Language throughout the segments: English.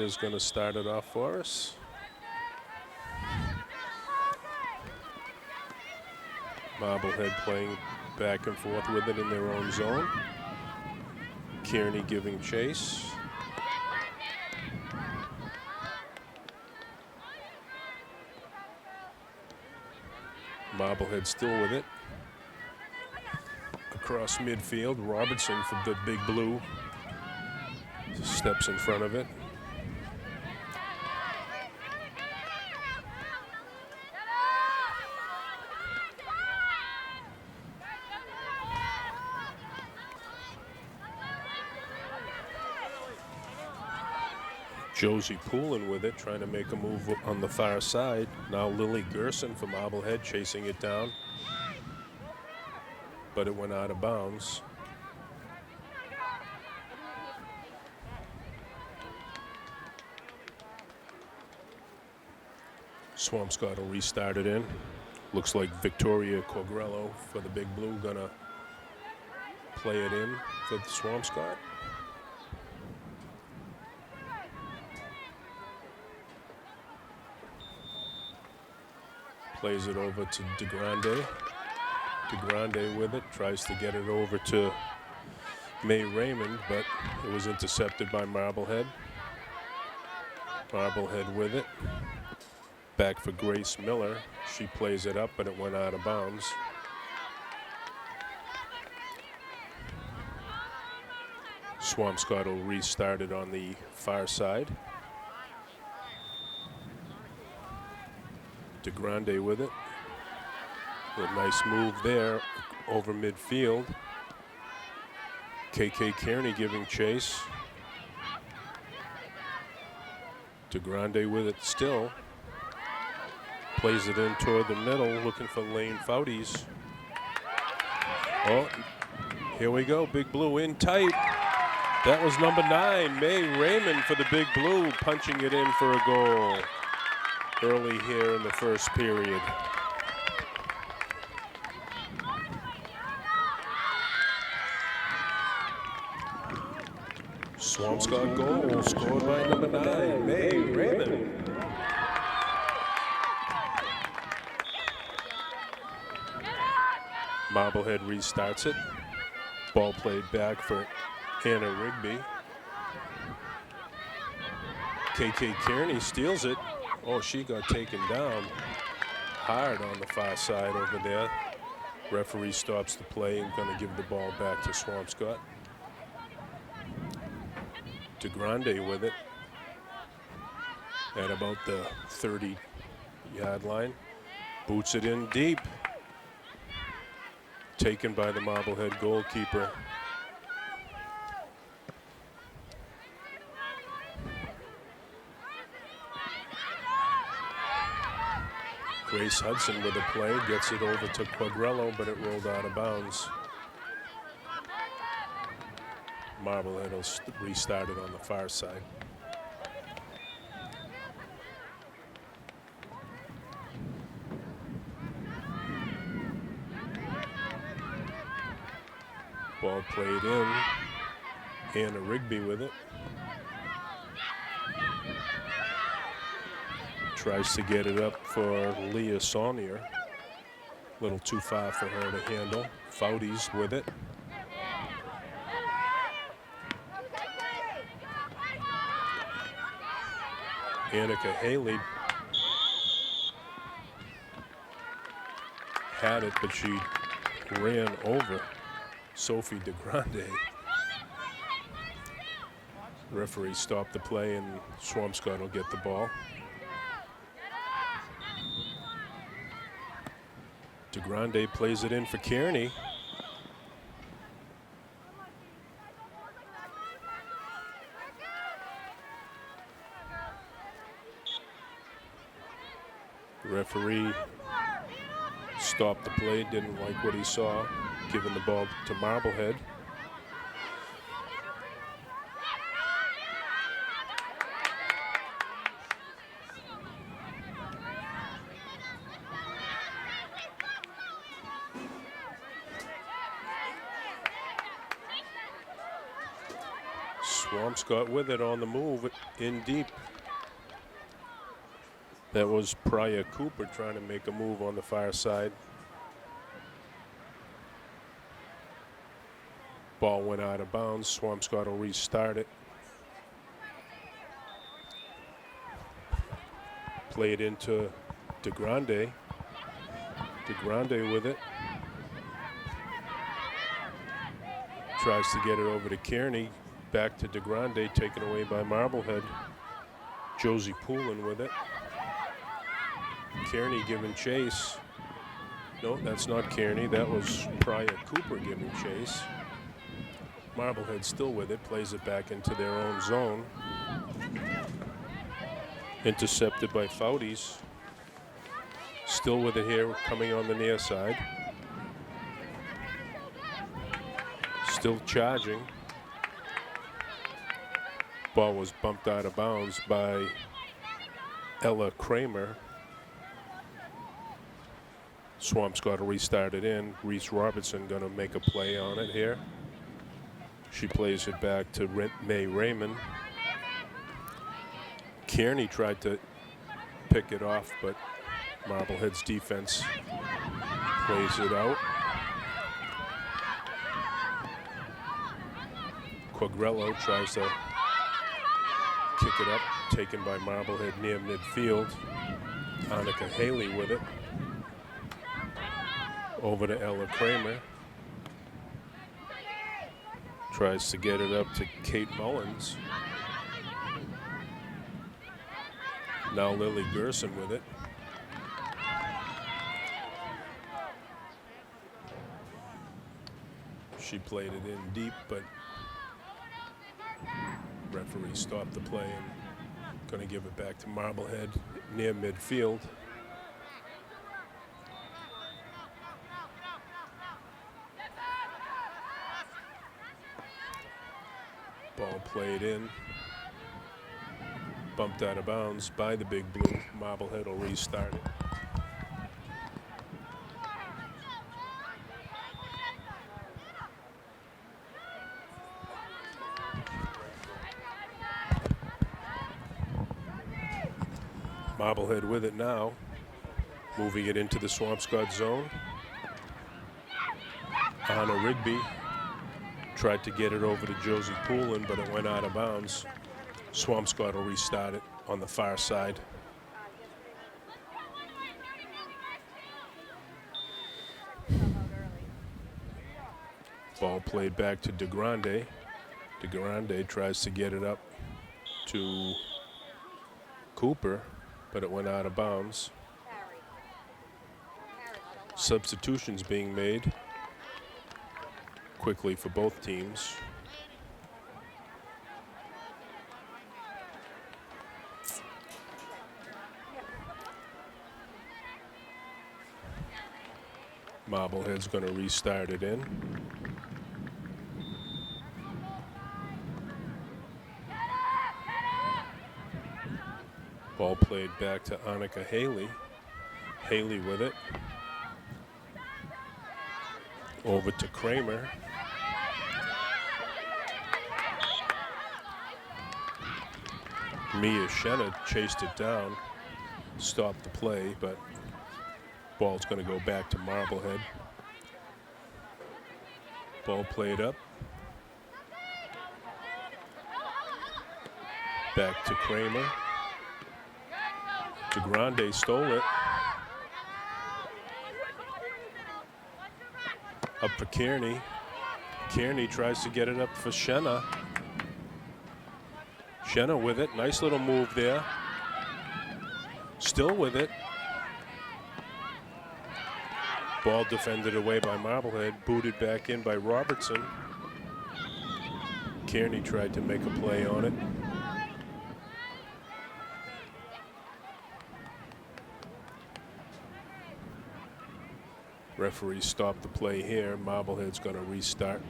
is going to start it off for us. Marblehead playing back and forth with it in their own zone. Kearney giving chase. Marblehead still with it. Across midfield, Robertson for the Big Blue steps in front of it. Josie Poulin with it, trying to make a move on the far side. Now Lily Gerson for Marblehead chasing it down, but it went out of bounds. Swampscott will restart it in. Looks like Victoria Cogrello for the Big Blue gonna play it in for the Swampscott. Plays it over to DeGrande. DeGrande with it, tries to get it over to May Raymond, but it was intercepted by Marblehead. Marblehead with it. Back for Grace Miller. She plays it up, but it went out of bounds. Swampscott will restart it on the far side. DeGrande with it. A nice move there over midfield. KK Kearney giving chase. DeGrande with it still. Plays it in toward the middle, looking for Lane Fouties. Oh, here we go, Big Blue in tight. That was number 9, May Raymond for the Big Blue, punching it in for a goal early here in the first period. Swampscott goal scored by number 9, May Raymond. Marblehead restarts it. Ball played back for Anna Rigby. KK Kearney steals it. Oh, she got taken down hard on the far side over there. Referee stops the play and going to give the ball back to Swampscott. DeGrande with it at about the 30-yard line. Boots it in deep. Taken by the Marblehead goalkeeper. Grace Hudson with a play, gets it over to Quagrello, but it rolled out of bounds. Marblehead will restart it on the far side. Ball played in. Anna Rigby with it. Tries to get it up for Leah Saunier. A little too far for her to handle. Fouties with it. Annika Haley had it, but she ran over Sophie DeGrande. Referee stopped the play and Swampscott will get the ball. DeGrande plays it in for Kearney. Referee stopped the play, didn't like what he saw, giving the ball to Marblehead. Swampscott with it on the move in deep. That was Pryor Cooper trying to make a move on the far side. Ball went out of bounds. Swampscott will restart it. Play it into DeGrande. DeGrande with it. Tries to get it over to Kearney. Back to DeGrande, taken away by Marblehead. Josie Poulin with it. Kearney giving chase. No, that's not Kearney. That was Pryor Cooper giving chase. Marblehead still with it. Plays it back into their own zone. Intercepted by Fouties. Still with it here, coming on the near side. Still charging. Ball was bumped out of bounds by Ella Kramer. Swampscott will restart it in. Reese Robertson going to make a play on it here. She plays it back to May Raymond. Kearney tried to pick it off, but Marblehead's defense plays it out. Quagrello tries to kick it up, taken by Marblehead near midfield. Annika Haley with it. Over to Ella Kramer. Tries to get it up to Kate Mullins. Now Lily Gerson with it. She played it in deep, but referee stopped the play and going to give it back to Marblehead near midfield. Ball played in. Bumped out of bounds by the Big Blue. Marblehead will restart it. Marblehead with it now. Moving it into the Swampscott zone. Anna Rigby tried to get it over to Josie Poulin, but it went out of bounds. Swampscott will restart it on the far side. Ball played back to DeGrande. DeGrande tries to get it up to Cooper, but it went out of bounds. Substitutions being made quickly for both teams. Marblehead's going to restart it in. Ball played back to Annika Haley. Haley with it. Over to Kramer. Mia Shenna chased it down, stopped the play, but ball's going to go back to Marblehead. Ball played up. Back to Kramer. DeGrande stole it. Up for Kearney. Kearney tries to get it up for Shenna. Shenna with it. Nice little move there. Still with it. Ball defended away by Marblehead. Booted back in by Robertson. Kearney tried to make a play on it. Referee stopped the play here. Marblehead's going to restart.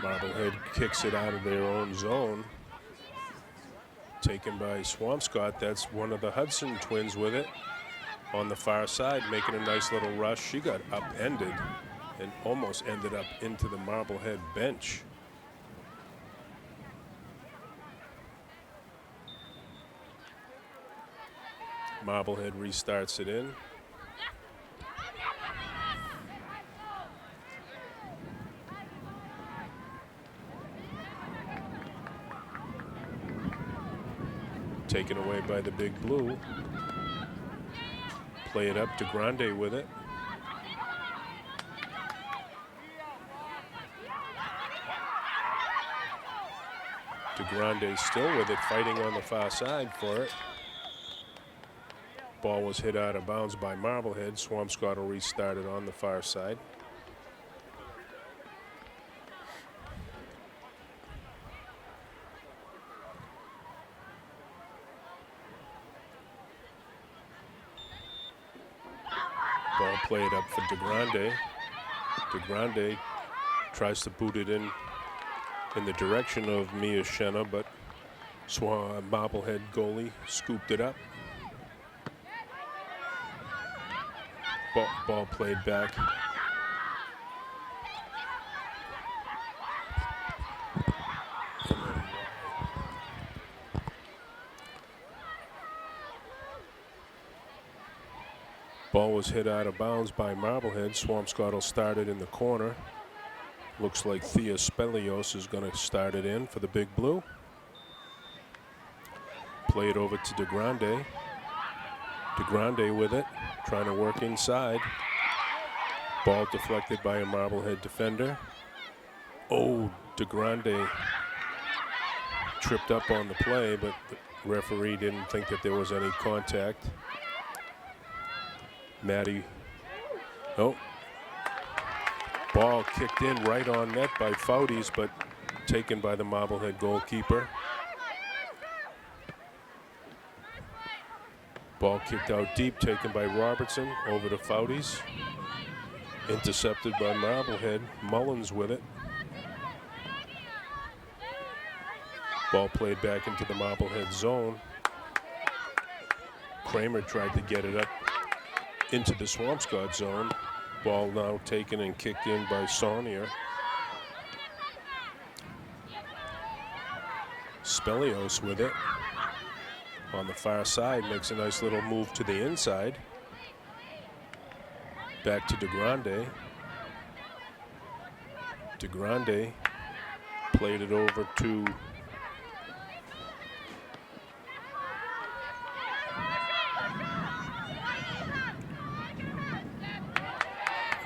Marblehead kicks it out of their own zone. Taken by Swampscott. That's one of the Hudson twins with it on the far side, making a nice little rush. She got upended and almost ended up into the Marblehead bench. Marblehead restarts it in. Taken away by the Big Blue. Play it up to Grande with it. De Grande still with it, fighting on the far side for it. Ball was hit out of bounds by Marblehead. Swampscott will restart it on the far side. Ball played up for De Grande. De Grande tries to boot it in the direction of Mia Schenna, but Marblehead goalie scooped it up. Ball played back. Ball was hit out of bounds by Marblehead. Swampscott will start it in the corner. Looks like Thea Spelios is going to start it in for the Big Blue. Play it over to De Grande. De Grande with it, trying to work inside. Ball deflected by a Marblehead defender. Oh, De Grande tripped up on the play, but the referee didn't think that there was any contact. Maddie, oh. Ball kicked in right on net by Fouties, but taken by the Marblehead goalkeeper. Ball kicked out deep, taken by Robertson, over to Fouties. Intercepted by Marblehead. Mullins with it. Ball played back into the Marblehead zone. Kramer tried to get it up into the Swampscott zone. Ball now taken and kicked in by Saunier. Spelios with it. On the far side, makes a nice little move to the inside. Back to De Grande. De Grande played it over to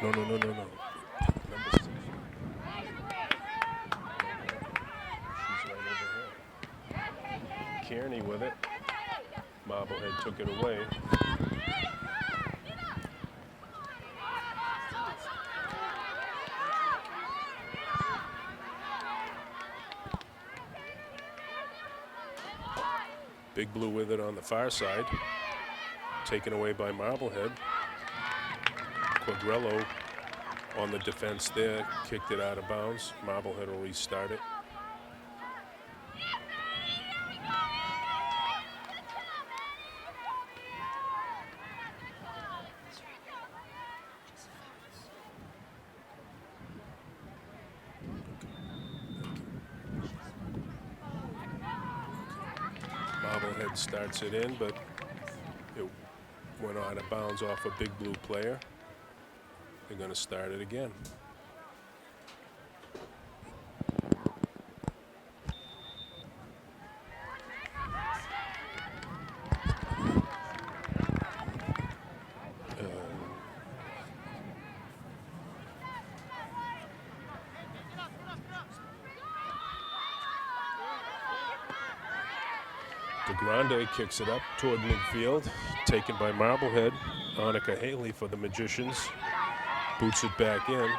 No. Number 6. She's right over here. Kearney with it. Marblehead took it away. Big Blue with it on the far side. Taken away by Marblehead. Quadrello on the defense there, kicked it out of bounds. Marblehead will restart it. Marblehead starts it in, but it went out of bounds off a Big Blue player. They're going to start it again. De Grande kicks it up toward midfield, taken by Marblehead. Annika Haley for the Magicians. Boots it back in.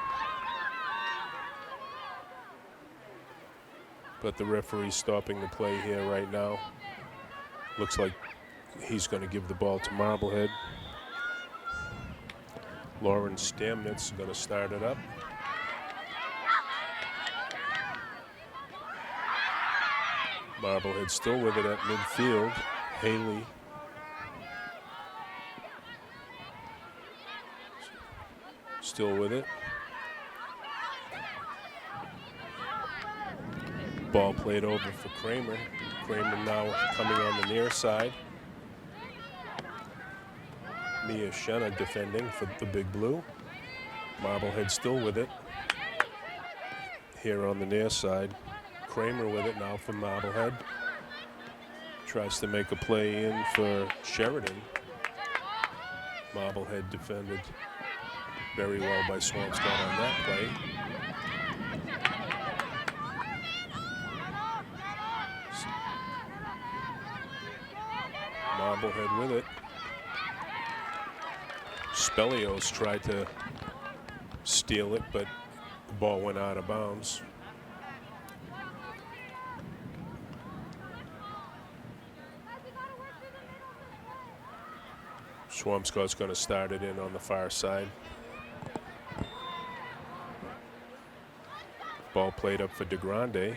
But the referee's stopping the play here right now. Looks like he's going to give the ball to Marblehead. Lauren Stamnitz is going to start it up. Marblehead still with it at midfield. Haley still with it. Ball played over for Kramer. Kramer now coming on the near side. Mia Shenna defending for the Big Blue. Marblehead still with it. Here on the near side. Kramer with it now for Marblehead. Tries to make a play in for Sheridan. Marblehead defended very well by Swampscott on that play. Marblehead with it. Spelios tried to steal it, but the ball went out of bounds. Swampscott's going to start it in on the far side. Ball played up for DeGrande.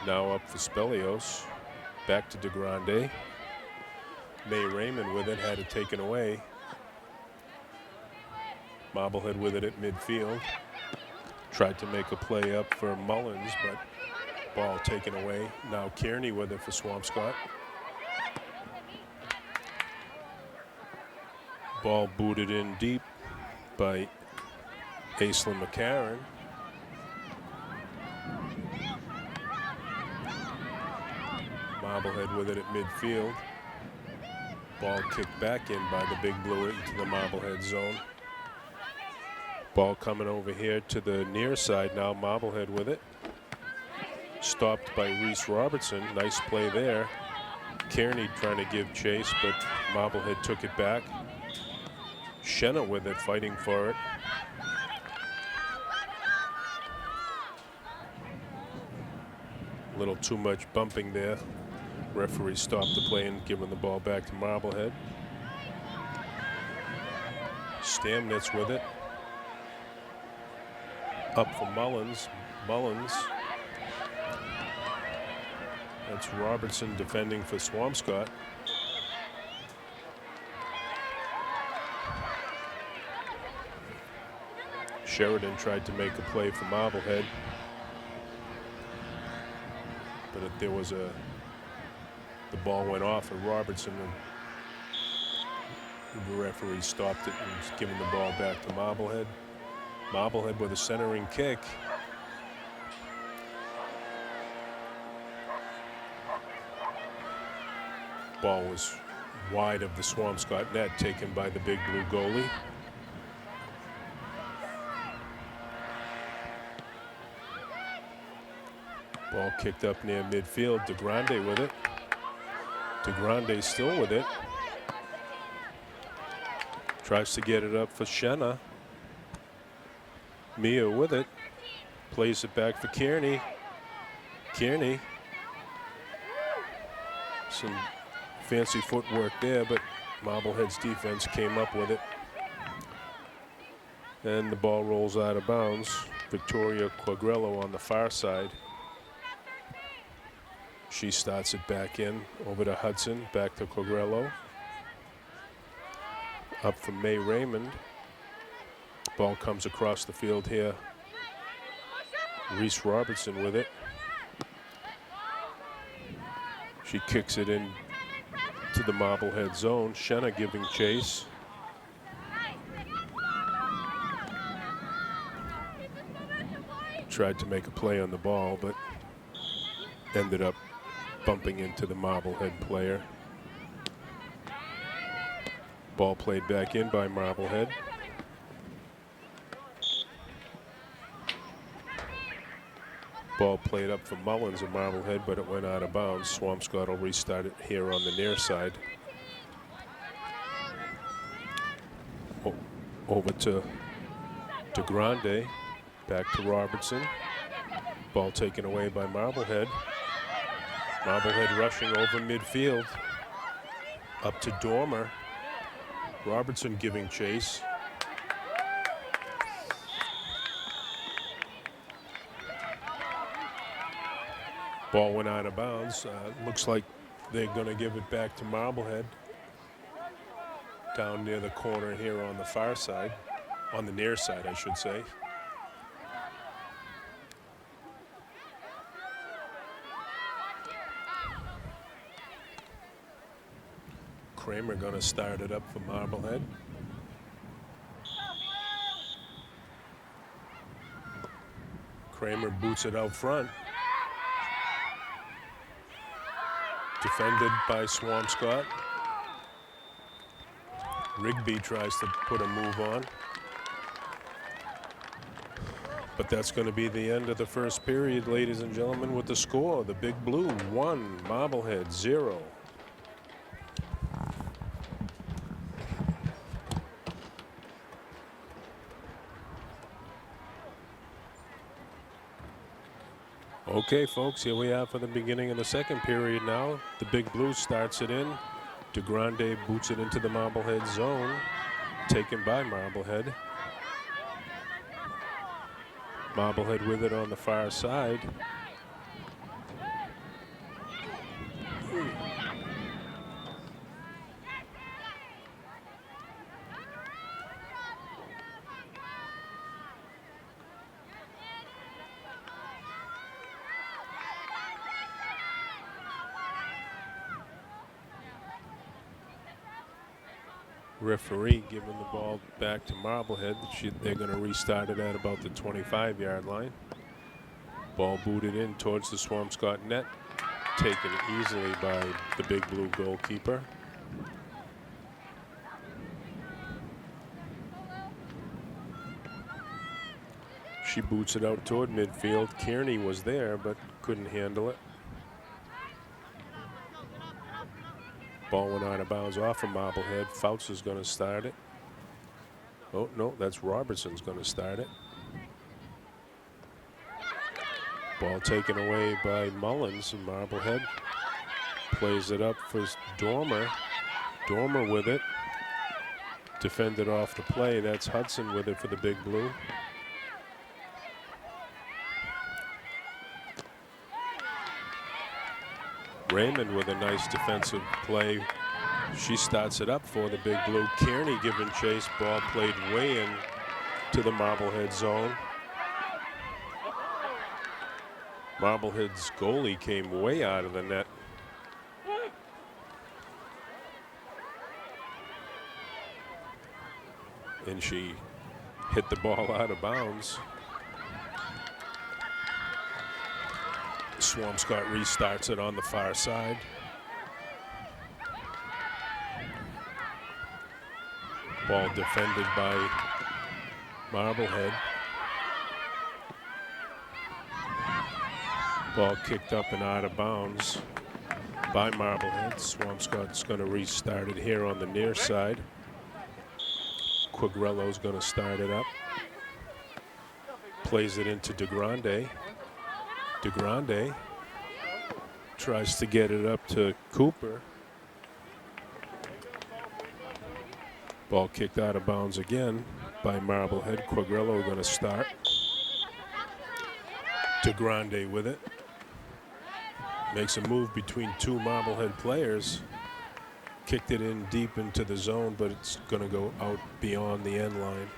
Now up for Spelios. Back to DeGrande. May Raymond with it, had it taken away. Marblehead with it at midfield. Tried to make a play up for Mullins, but ball taken away. Now Kearney with it for Swampscott. Ball booted in deep by Aislinn McCarron. Marblehead with it at midfield. Ball kicked back in by the Big Blue into the Marblehead zone. Ball coming over here to the near side now. Marblehead with it. Stopped by Reese Robertson. Nice play there. Kearney trying to give chase, but Marblehead took it back. Shenna with it, fighting for it. A little too much bumping there. Referee stopped the play and giving the ball back to Marblehead. Stamnitz with it. Up for Mullins. Mullins. That's Robertson defending for Swampscott. Sheridan tried to make a play for Marblehead, but there was the ball went off of Robertson, and the referee stopped it and was giving the ball back to Marblehead. Marblehead with a centering kick. Ball was wide of the Swampscott net, taken by the Big Blue goalie. Ball kicked up near midfield. DeGrande with it. DeGrande still with it. Tries to get it up for Shenna. Mia with it. Plays it back for Kearney. Kearney. Some fancy footwork there, but Marblehead's defense came up with it. And the ball rolls out of bounds. Victoria Quagrello on the far side. She starts it back in, over to Hudson, back to Quagrello. Up from May Raymond. Ball comes across the field here. Reese Robertson with it. She kicks it in to the Marblehead zone. Shenna giving chase. Tried to make a play on the ball, but ended up bumping into the Marblehead player. Ball played back in by Marblehead. Ball played up for Mullins and Marblehead, but it went out of bounds. Swampscott will restart it here on the near side. Over to DeGrande, back to Robertson. Ball taken away by Marblehead. Marblehead rushing over midfield. Up to Dormer. Robertson giving chase. Ball went out of bounds. Looks like they're going to give it back to Marblehead. Down near the corner here on the far side. On the near side, I should say. Kramer going to start it up for Marblehead. Kramer boots it out front. Defended by Swampscott. Rigby tries to put a move on. But that's going to be the end of the first period, ladies and gentlemen, with the score. The Big Blue 1, Marblehead 0. Okay, folks, here we are for the beginning of the second period now. The Big Blue starts it in. DeGrande boots it into the Marblehead zone. Taken by Marblehead. Marblehead with it on the far side. Referee giving the ball back to Marblehead. They're going to restart it at about the 25-yard line. Ball booted in towards the Swampscott net. Taken easily by the Big Blue goalkeeper. She boots it out toward midfield. Kearney was there but couldn't handle it. Ball went out of bounds off of Marblehead. Fouts is going to start it. Oh, no, that's Robertson's going to start it. Ball taken away by Mullins, and Marblehead plays it up for Dormer. Dormer with it. Defended off the play. That's Hudson with it for the Big Blue. Raymond with a nice defensive play. She starts it up for the Big Blue. Kearney giving chase. Ball played way in to the Marblehead zone. Marblehead's goalie came way out of the net. And she hit the ball out of bounds. Swampscott restarts it on the far side. Ball defended by Marblehead. Ball kicked up and out of bounds by Marblehead. Swampscott's going to restart it here on the near side. Quagrello's going to start it up. Plays it into DeGrande. DeGrande tries to get it up to Cooper. Ball kicked out of bounds again by Marblehead. Quagrello going to start. DeGrande with it. Makes a move between two Marblehead players. Kicked it in deep into the zone, but it's going to go out beyond the end line.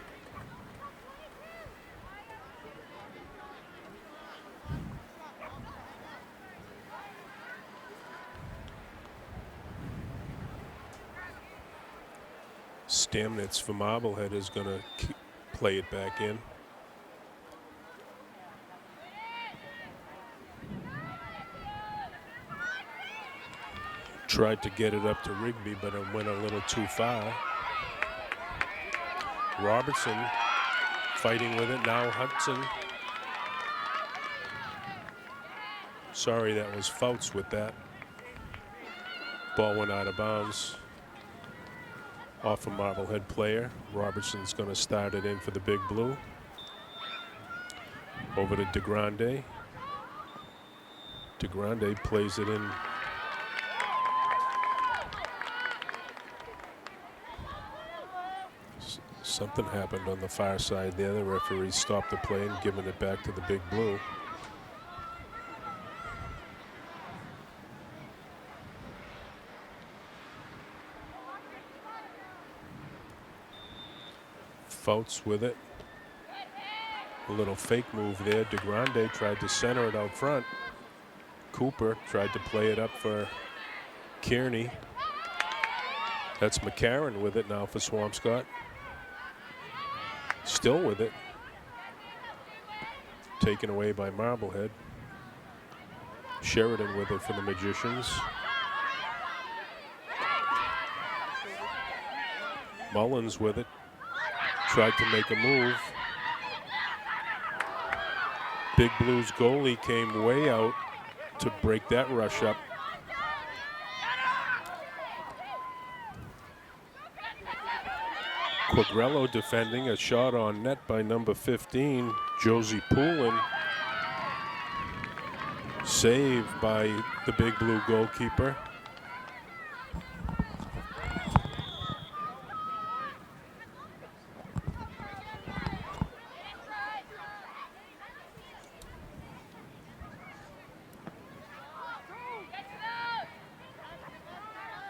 Stamnitz for Marblehead is going to play it back in. Tried to get it up to Rigby, but it went a little too far. Robertson fighting with it. Now Hudson. Sorry, that was Fouts with that. Ball went out of bounds. Off a Marblehead player. Robertson's going to start it in for the Big Blue. Over to DeGrande. DeGrande plays it in. Something happened on the far side there. The referee stopped the play and given it back to the Big Blue. Fouts with it. A little fake move there. DeGrande tried to center it out front. Cooper tried to play it up for Kearney. That's McCarron with it now for Swampscott. Still with it. Taken away by Marblehead. Sheridan with it for the Magicians. Mullins with it. Tried to make a move. Big Blues goalie came way out to break that rush up. Quagrello defending, a shot on net by number 15, Josie Poulin. Saved by the Big Blue goalkeeper.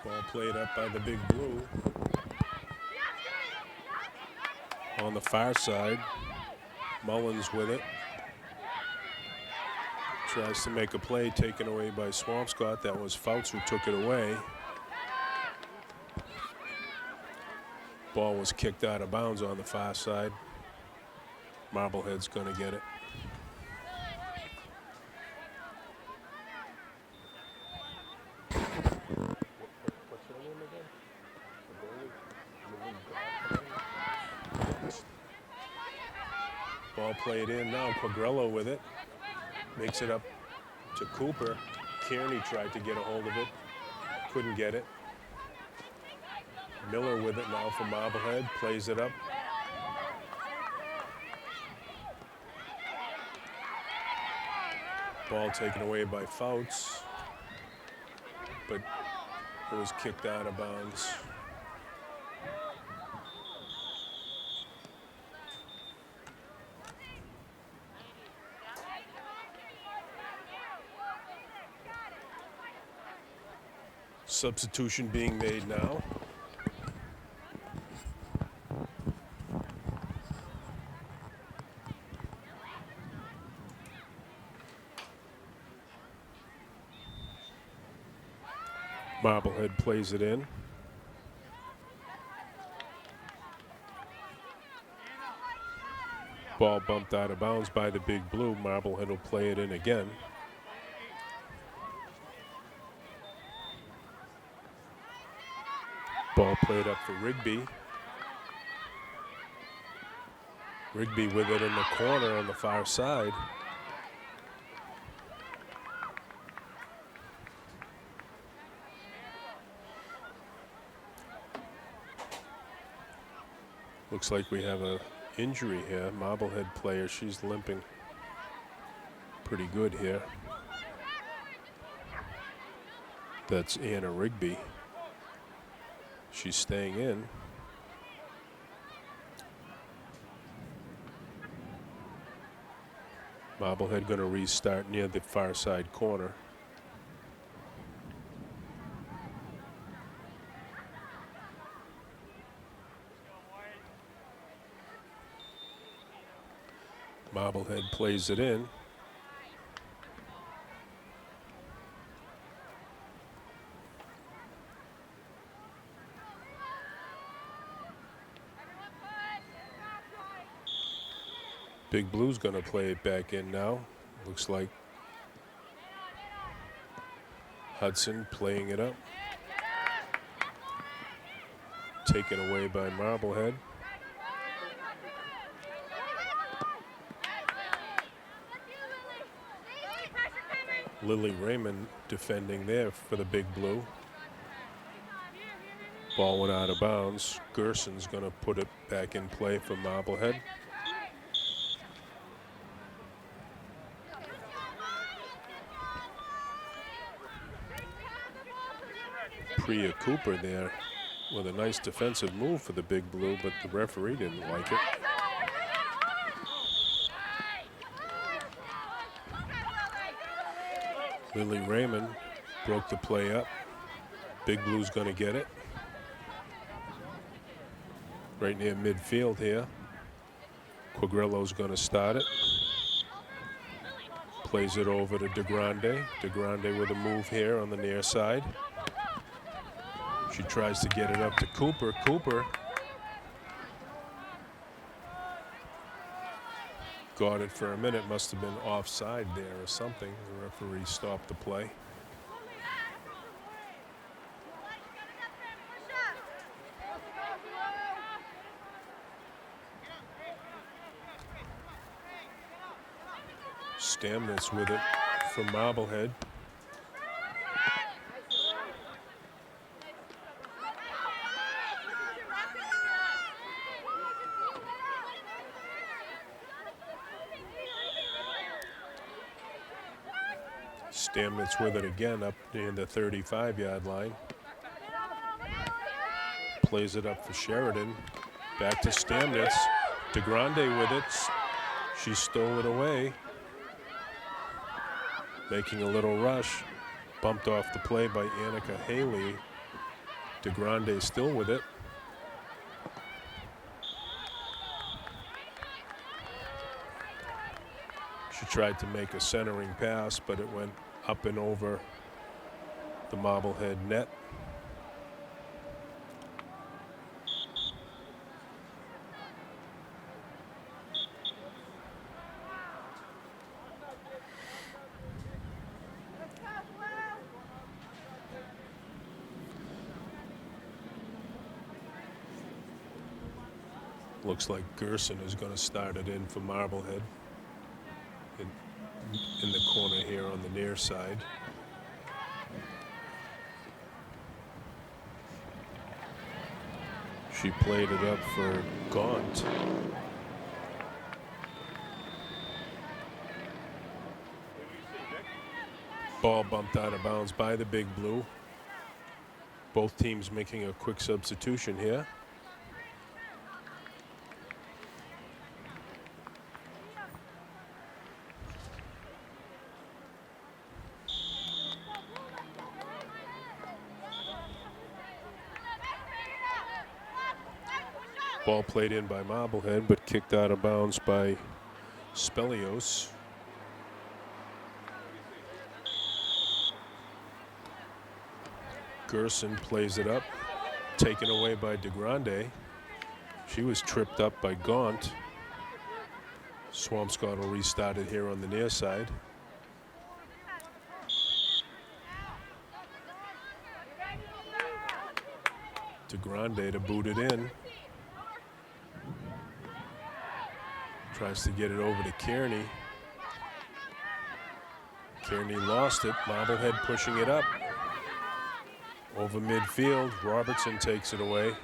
Ball played up by the Big Blue. On the far side, Mullins with it. Tries to make a play, taken away by Swampscott. That was Fouts who took it away. Ball was kicked out of bounds on the far side. Marblehead's going to get it. Ball played in now. Quagrello with it. Makes it up to Cooper. Kearney tried to get a hold of it. Couldn't get it. Miller with it now for Marblehead. Plays it up. Ball taken away by Fouts. But it was kicked out of bounds. Substitution being made now. Marblehead plays it in. Ball bumped out of bounds by the Big Blue. Marblehead will play it in again. Ball played up for Rigby. Rigby with it in the corner on the far side. Looks like we have an injury here. Marblehead player, she's limping pretty good here. That's Anna Rigby. She's staying in. Marblehead going to restart near the far side corner. Marblehead plays it in. Big Blue's going to play it back in now. Looks like Hudson playing it up. Taken away by Marblehead. Lily Raymond defending there for the Big Blue. Ball went out of bounds. Gerson's going to put it back in play for Marblehead. Priya Cooper there with a nice defensive move for the Big Blue, but the referee didn't like it. Lily Raymond broke the play up. Big Blue's going to get it. Right near midfield here. Quagrillo's going to start it. Plays it over to DeGrande. DeGrande with a move here on the near side. She tries to get it up to Cooper. Cooper got it for a minute. Must have been offside there or something. The referee stopped the play. Stamnitz with it from Marblehead. Stamnitz with it again up near the 35-yard line. Plays it up for Sheridan. Back to Stamnitz. DeGrande with it. She stole it away. Making a little rush. Bumped off the play by Annika Haley. DeGrande still with it. She tried to make a centering pass, but it went up and over the Marblehead net. Looks like Gerson is going to start it in for Marblehead. In the corner here on the near side. She played it up for Gaunt. Ball bumped out of bounds by the Big Blue. Both teams making a quick substitution here. Ball played in by Marblehead, but kicked out of bounds by Spelios. Gerson plays it up, taken away by DeGrande. She was tripped up by Gaunt. Swampscott will restart it here on the near side. DeGrande to boot it in. Tries to get it over to Kearney. Kearney lost it. Marblehead pushing it up. Over midfield. Robertson takes it away.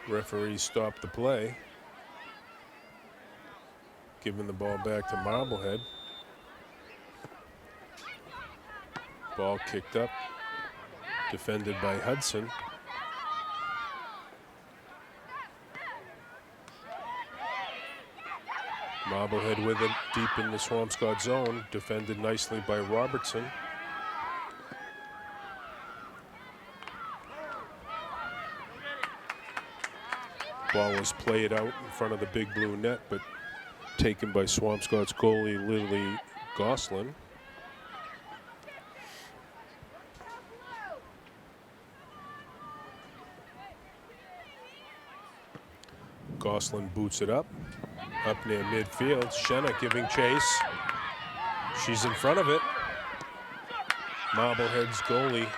Referee stopped the play. Giving the ball back to Marblehead. Ball kicked up. Defended by Hudson. Marblehead with it deep in the Swampscott zone. Defended nicely by Robertson. Ball was played out in front of the Big Blue net, but taken by Swampscott's goalie, Lily Goslin. Goslin boots it up near midfield. Shenna giving chase. She's in front of it. Marblehead's goalie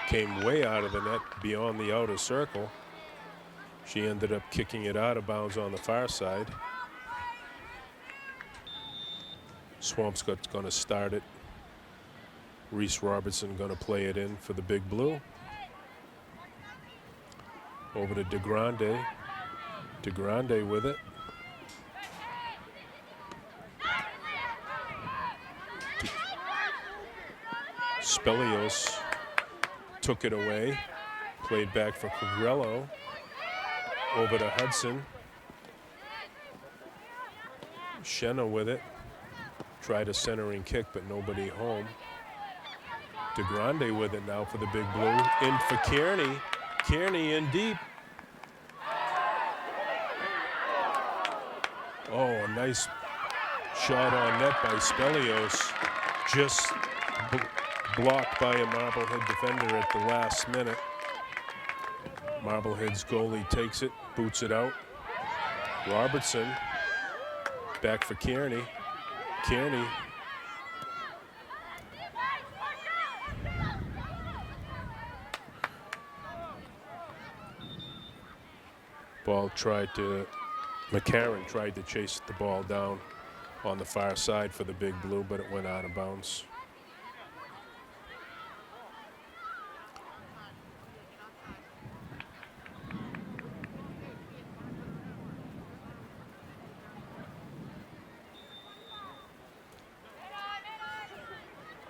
came way out of the net beyond the outer circle. She ended up kicking it out of bounds on the far side. Swampscott's going to start it. Reese Robertson going to play it in for the Big Blue. Over to DeGrande. DeGrande with it. Spelios took it away. Played back for Quagrillo. Over to Hudson. Shenna with it. Tried a centering kick, but nobody home. DeGrande with it now for the Big Blue. In for Kearney. Kearney in deep. Oh, a nice shot on net by Spelios. Just blocked by a Marblehead defender at the last minute. Marblehead's goalie takes it, boots it out. Robertson back for Kearney. Kearney. McCarron tried to chase the ball down on the far side for the Big Blue, but it went out of bounds.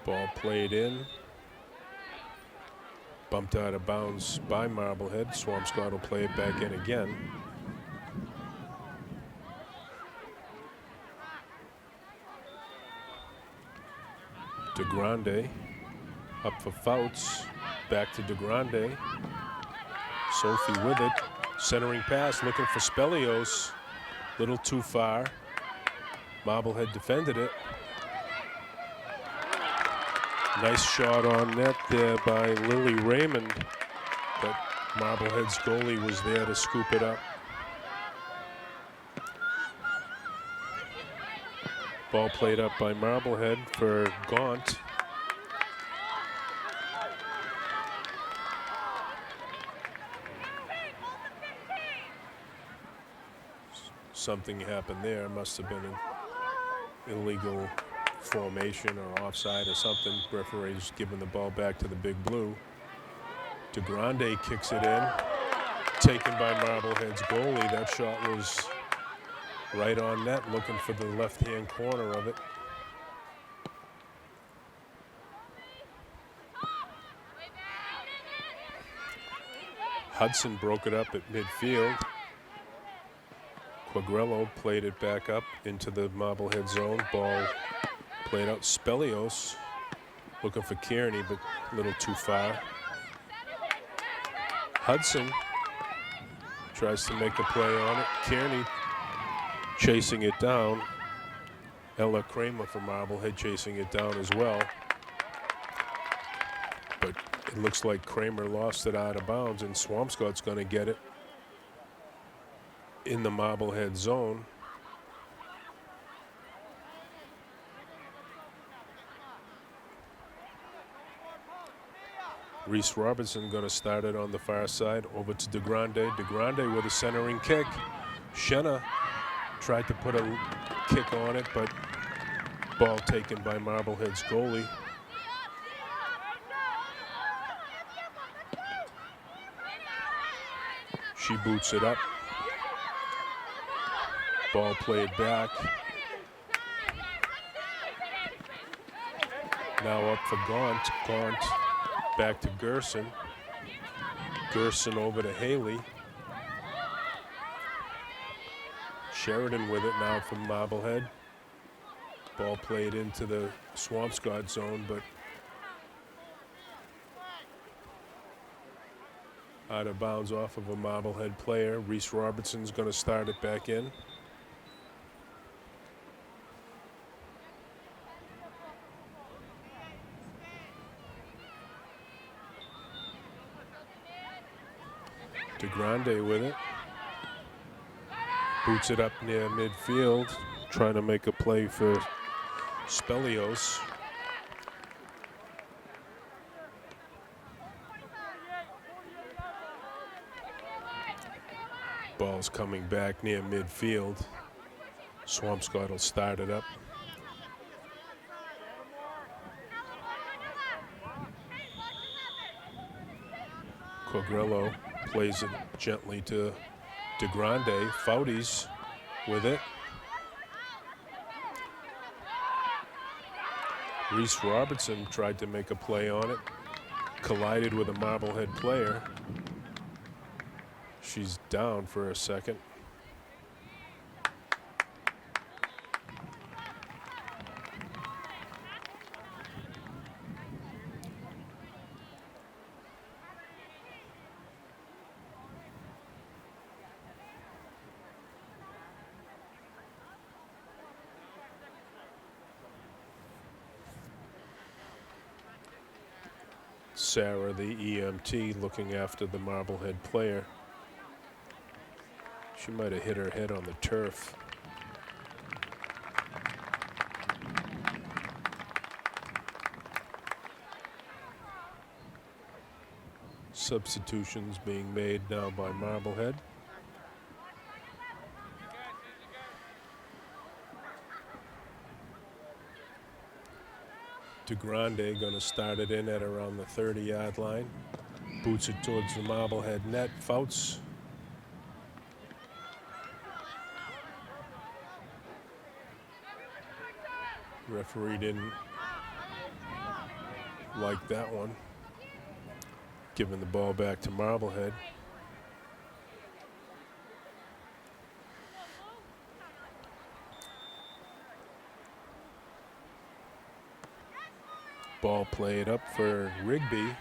Ball played in. Bumped out of bounds by Marblehead. Swampscott will play it back in again. DeGrande up for Fouts. Back to DeGrande. Sophie with it. Centering pass, looking for Spelios. Little too far. Marblehead defended it. Nice shot on net there by Lily Raymond, but Marblehead's goalie was there to scoop it up. Ball played up by Marblehead for Gaunt. Something happened there. Must have been an illegal formation or offside or something. Referee's giving the ball back to the Big Blue. DeGrande kicks it in. Taken by Marblehead's goalie. That shot was right on net, looking for the left-hand corner of it. Hudson broke it up at midfield. Quagrello played it back up into the Marblehead zone. Ball played out. Spelios looking for Kearney, but a little too far. Hudson tries to make a play on it. Kearney chasing it down. Ella Kramer from Marblehead chasing it down as well. But it looks like Kramer lost it out of bounds, and Swampscott's going to get it in the Marblehead zone. Reese Robertson going to start it on the far side over to DeGrande. DeGrande with a centering kick. Shenna tried to put a kick on it, but ball taken by Marblehead's goalie. She boots it up. Ball played back. Now up for Gaunt. Gaunt back to Gerson. Gerson over to Haley. Sheridan with it now from Marblehead. Ball played into the Swampscott zone, but out of bounds off of a Marblehead player. Reese Robertson's going to start it back in. DeGrande with it. Boots it up near midfield, trying to make a play for Spelios. Ball's coming back near midfield. Swampscott will start it up. Quagrello plays it gently to DeGrande. Fouties with it. Reese Robertson tried to make a play on it. Collided with a Marblehead player. She's down for a second. Sarah, the EMT, looking after the Marblehead player. She might have hit her head on the turf. Substitutions being made now by Marblehead. DeGrande going to start it in at around the 30-yard line. Boots it towards the Marblehead net. Fouts. Referee didn't like that one. Giving the ball back to Marblehead. Ball played up for Rigby.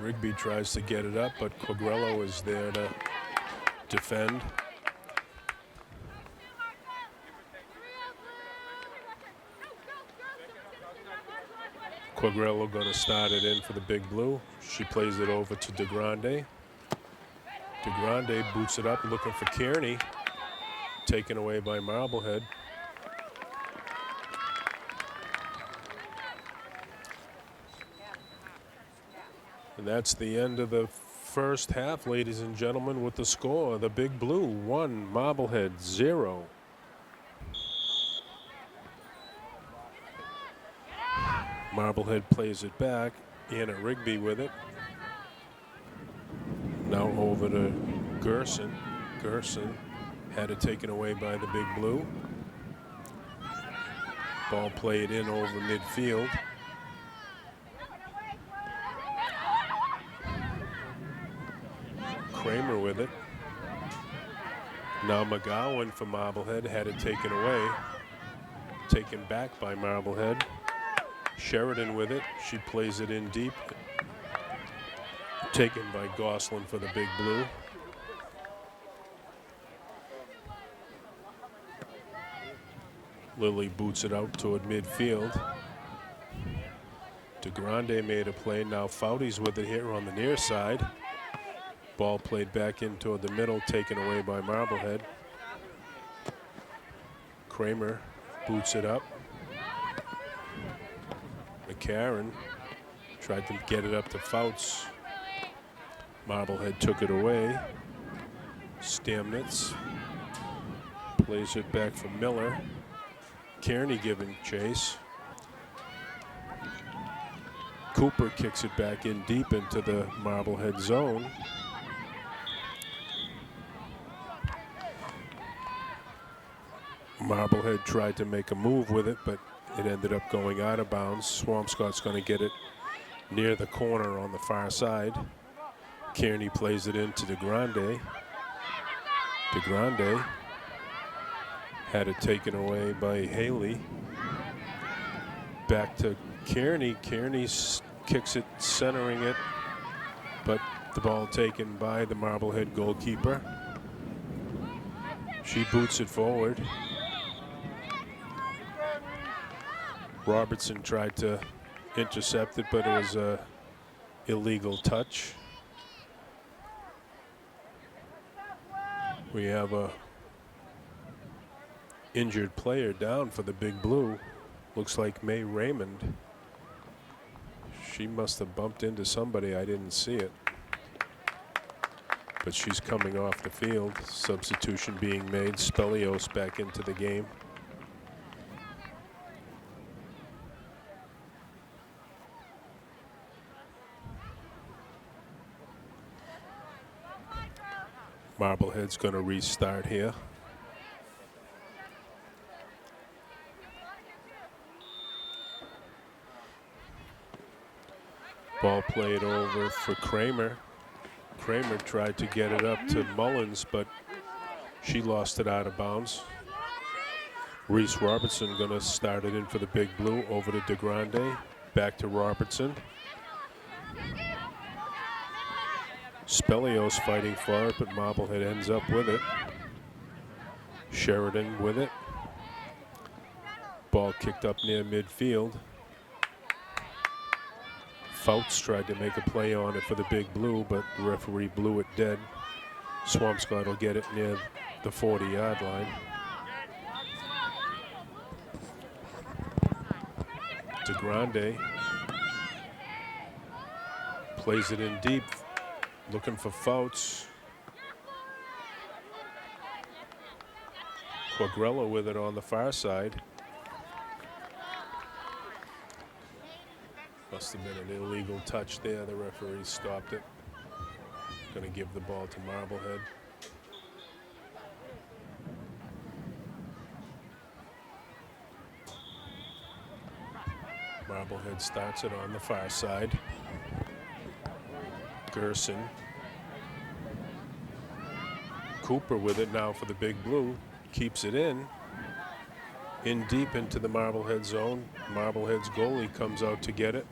Rigby tries to get it up, but Quagliarello is there to defend. Quagliarello going to start it in for the Big Blue. She plays it over to DeGrande. DeGrande boots it up, looking for Kearney. Taken away by Marblehead. And that's the end of the first half, ladies and gentlemen, with the score. The Big Blue 1, Marblehead 0. Marblehead plays it back. Anna Rigby with it. Now over to Gerson. Gerson had it taken away by the Big Blue. Ball played in over midfield. Kramer with it. Now McGowan for Marblehead had it taken away. Taken back by Marblehead. Sheridan with it. She plays it in deep. Taken by Gosselin for the Big Blue. Lilly boots it out toward midfield. DeGrande made a play. Now Fouty's with it here on the near side. Ball played back in toward the middle, taken away by Marblehead. Kramer boots it up. McCarron tried to get it up to Fouts. Marblehead took it away. Stamnitz plays it back for Miller. Kearney giving chase. Cooper kicks it back in deep into the Marblehead zone. Marblehead tried to make a move with it, but it ended up going out of bounds. Swampscott's going to get it near the corner on the far side. Kearney plays it into DeGrande. DeGrande had it taken away by Haley. Back to Kearney. Kearney kicks it, centering it, but the ball taken by the Marblehead goalkeeper. She boots it forward. Robertson tried to intercept it, but it was a illegal touch. We have a injured player down for the Big Blue. Looks like May Raymond. She must have bumped into somebody. I didn't see it. But she's coming off the field. Substitution being made. Spelios back into the game. Marblehead's going to restart here. Ball played over for Kramer. Kramer tried to get it up to Mullins, but she lost it out of bounds. Reese Robertson going to start it in for the Big Blue, over to DeGrande, back to Robertson. Spelios fighting for it, but Marblehead ends up with it. Sheridan with it. Ball kicked up near midfield. Fouts tried to make a play on it for the Big Blue, but the referee blew it dead. Swampscott will get it near the 40-yard line. DeGrande plays it in deep, looking for Fouts. Quagrella with it on the far side. Must have been an illegal touch there. The referee stopped it. Going to give the ball to Marblehead. Marblehead starts it on the far side. Gerson. Cooper with it now for the Big Blue. Keeps it in deep into the Marblehead zone. Marblehead's goalie comes out to get it.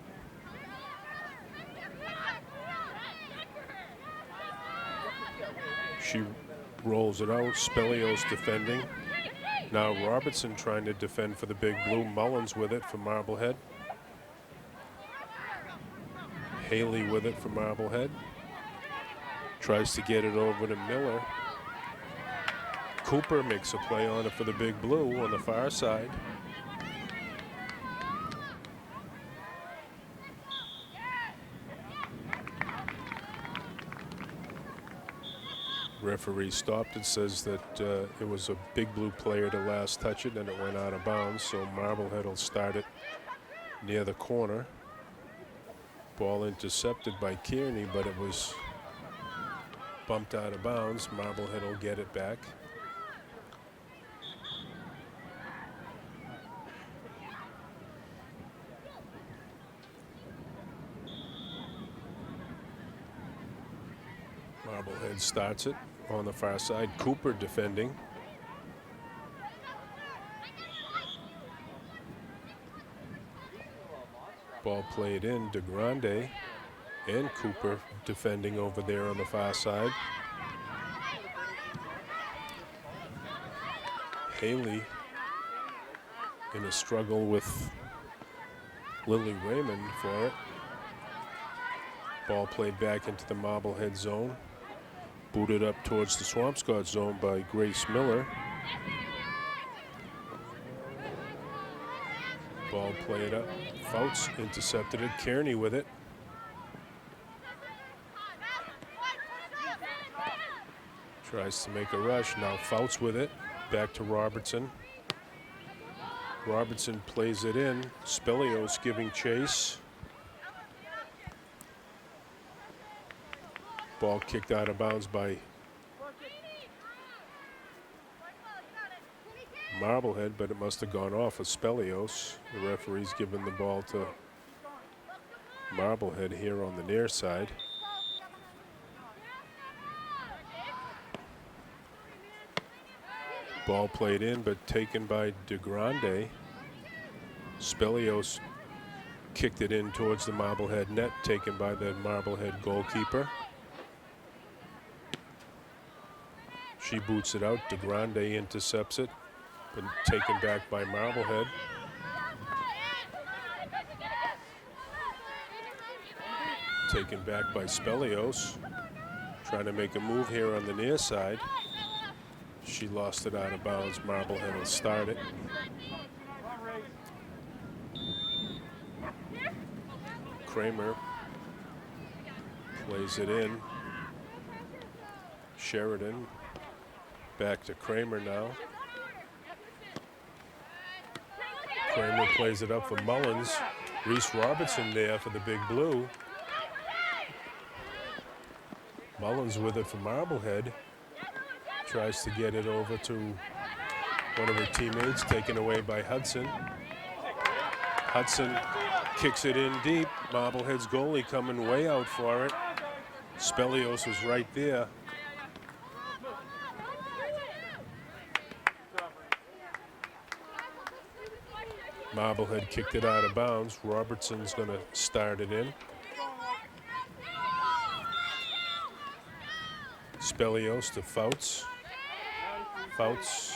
She rolls it out. Spelios defending. Now Robertson trying to defend for the Big Blue. Mullins with it for Marblehead. Haley with it for Marblehead. Tries to get it over to Miller. Cooper makes a play on it for the Big Blue on the far side. Referee stopped it, says that it was a Big Blue player to last touch it and it went out of bounds, so Marblehead will start it near the corner. Ball intercepted by Kearney, but it was bumped out of bounds. Marblehead will get it back. Marblehead starts it on the far side. Cooper defending. Ball played in. DeGrande and Cooper defending over there on the far side. Haley in a struggle with Lily Raymond for it. Ball played back into the Marblehead zone. Booted up towards the Swampscott zone by Grace Miller. Ball played up. Fouts intercepted it. Kearney with it. Tries to make a rush. Now Fouts with it. Back to Robertson. Robertson plays it in. Spelios giving chase. Ball kicked out of bounds by Marblehead, but it must have gone off of Spelios. The referee's giving the ball to Marblehead here on the near side. Ball played in, but taken by DeGrande. Spelios kicked it in towards the Marblehead net, taken by the Marblehead goalkeeper. She boots it out. DeGrande intercepts it, but taken back by Marblehead. Taken back by Spelios. Trying to make a move here on the near side. She lost it out of bounds. Marblehead will start it. Kramer plays it in. Sheridan back to Kramer now. Kramer plays it up for Mullins. Reese Robertson there for the Big Blue. Mullins with it for Marblehead. Tries to get it over to one of her teammates, taken away by Hudson. Hudson kicks it in deep. Marblehead's goalie coming way out for it. Spelios was right there. Marblehead kicked it out of bounds. Robertson's going to start it in. Spelios to Fouts. Fouts.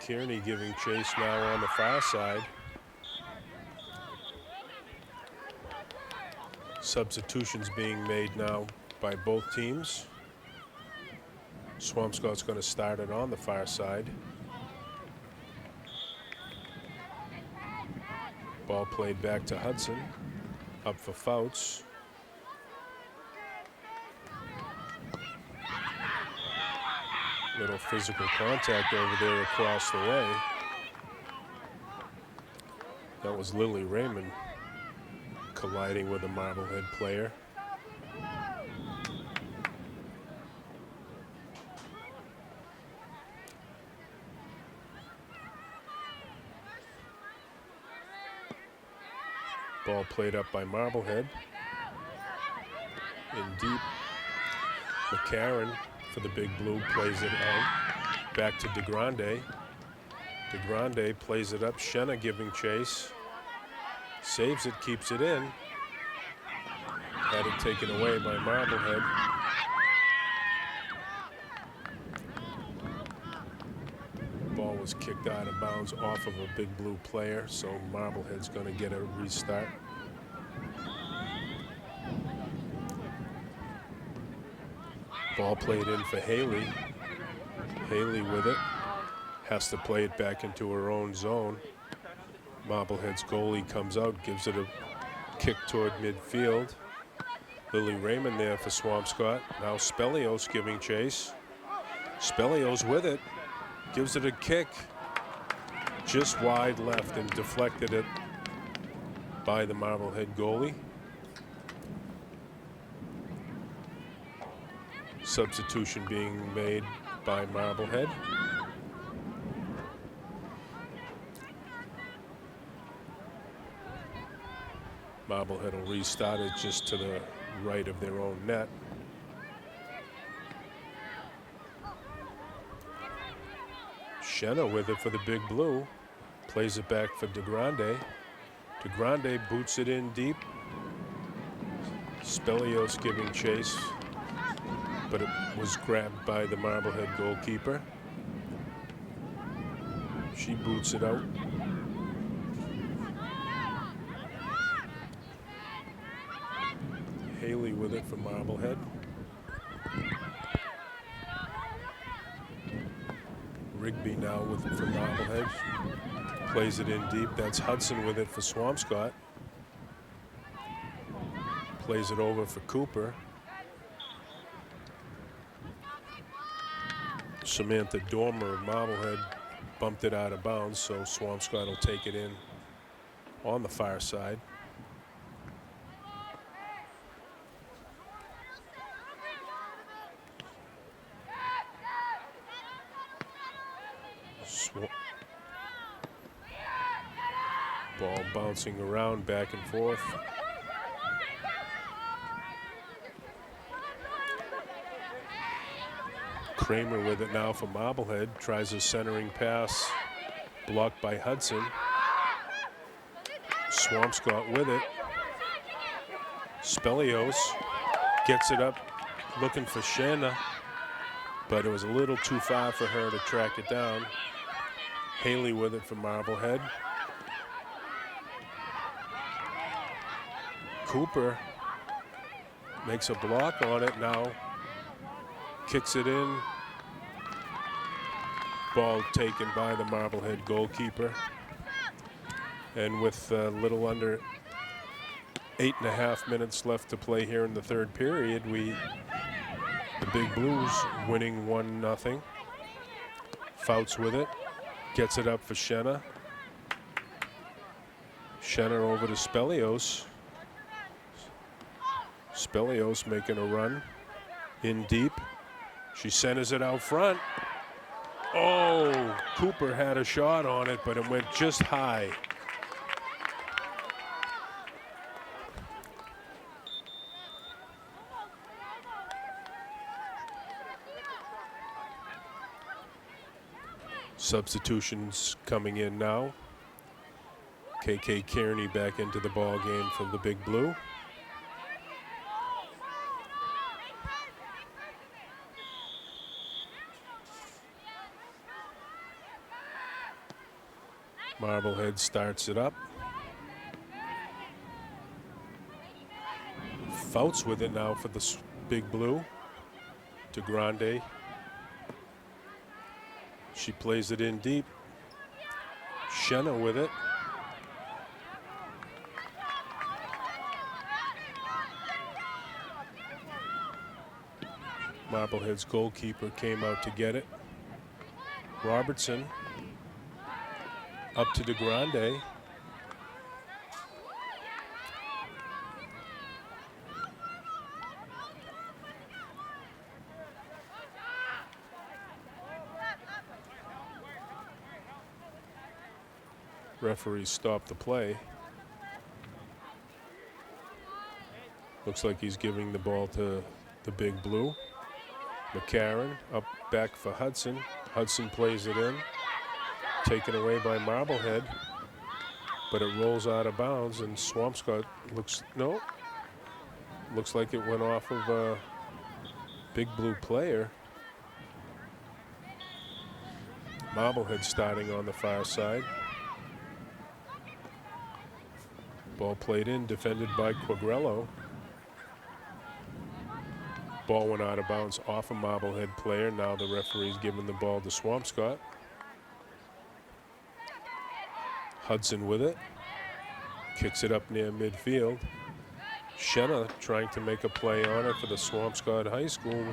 Kearney giving chase now on the far side. Substitutions being made now by both teams. Swampscott's going to start it on the far side. Ball played back to Hudson. Up for Fouts. Little physical contact over there across the way. That was Lily Raymond colliding with a Marblehead player. Ball played up by Marblehead. In deep, McCarron for the Big Blue plays it out. Back to DeGrande. DeGrande plays it up. Shenna giving chase. Saves it, keeps it in. Had it taken away by Marblehead. Ball was kicked out of bounds off of a Big Blue player, so Marblehead's going to get a restart. Ball played in for Haley. Haley with it. Has to play it back into her own zone. Marblehead's goalie comes out, gives it a kick toward midfield. Lily Raymond there for Swampscott. Now Spelios giving chase. Spelios with it. Gives it a kick. Just wide left and deflected it by the Marblehead goalie. Substitution being made by Marblehead. Marblehead will restart it just to the right of their own net. Shenna with it for the Big Blue. Plays it back for DeGrande. DeGrande boots it in deep. Spelios giving chase, but it was grabbed by the Marblehead goalkeeper. She boots it out. Haley with it for Marblehead. Rigby now with it for Marblehead. Plays it in deep. That's Hudson with it for Swampscott. Plays it over for Cooper. Samantha Dormer of Marblehead bumped it out of bounds, so Swampscott will take it in on the far side. Ball bouncing around back and forth. Kramer with it now for Marblehead. Tries a centering pass. Blocked by Hudson. Swampscott with it. Spelios gets it up looking for Shenna, but it was a little too far for her to track it down. Haley with it for Marblehead. Cooper makes a block on it now. Kicks it in. Ball taken by the Marblehead goalkeeper. And with a little under 8.5 minutes left to play here in the third period, the Big Blues winning 1-0. Fouts with it. Gets it up for Shenna. Shenna over to Spelios. Spelios making a run in deep. She centers it out front. Oh, Cooper had a shot on it, but it went just high. Substitutions coming in now. KK Kearney back into the ball game for the Big Blue. Marblehead starts it up. Fouts with it now for the Big Blue. DeGrande. She plays it in deep. Shenna with it. Marblehead's goalkeeper came out to get it. Robertson up to DeGrande. Referee stopped the play. Looks like he's giving the ball to the Big Blue. McCarron up back for Hudson. Hudson plays it in. Taken away by Marblehead. But it rolls out of bounds, and Swampscott looks like it went off of a Big Blue player. Marblehead starting on the far side. Ball played in, defended by Quagliarello. Ball went out of bounds off a Marblehead player. Now the referee's giving the ball to Swampscott. Hudson with it. Kicks it up near midfield. Shenna trying to make a play on it for the Swampscott High School.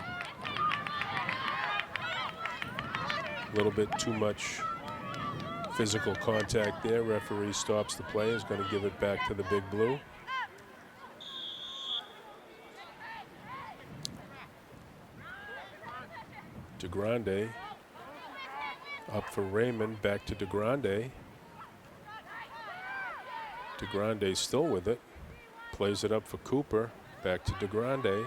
A little bit too much physical contact there. Referee stops the play. Is going to give it back to the Big Blue. DeGrande up for Raymond. Back to DeGrande. DeGrande still with it. Plays it up for Cooper. Back to DeGrande.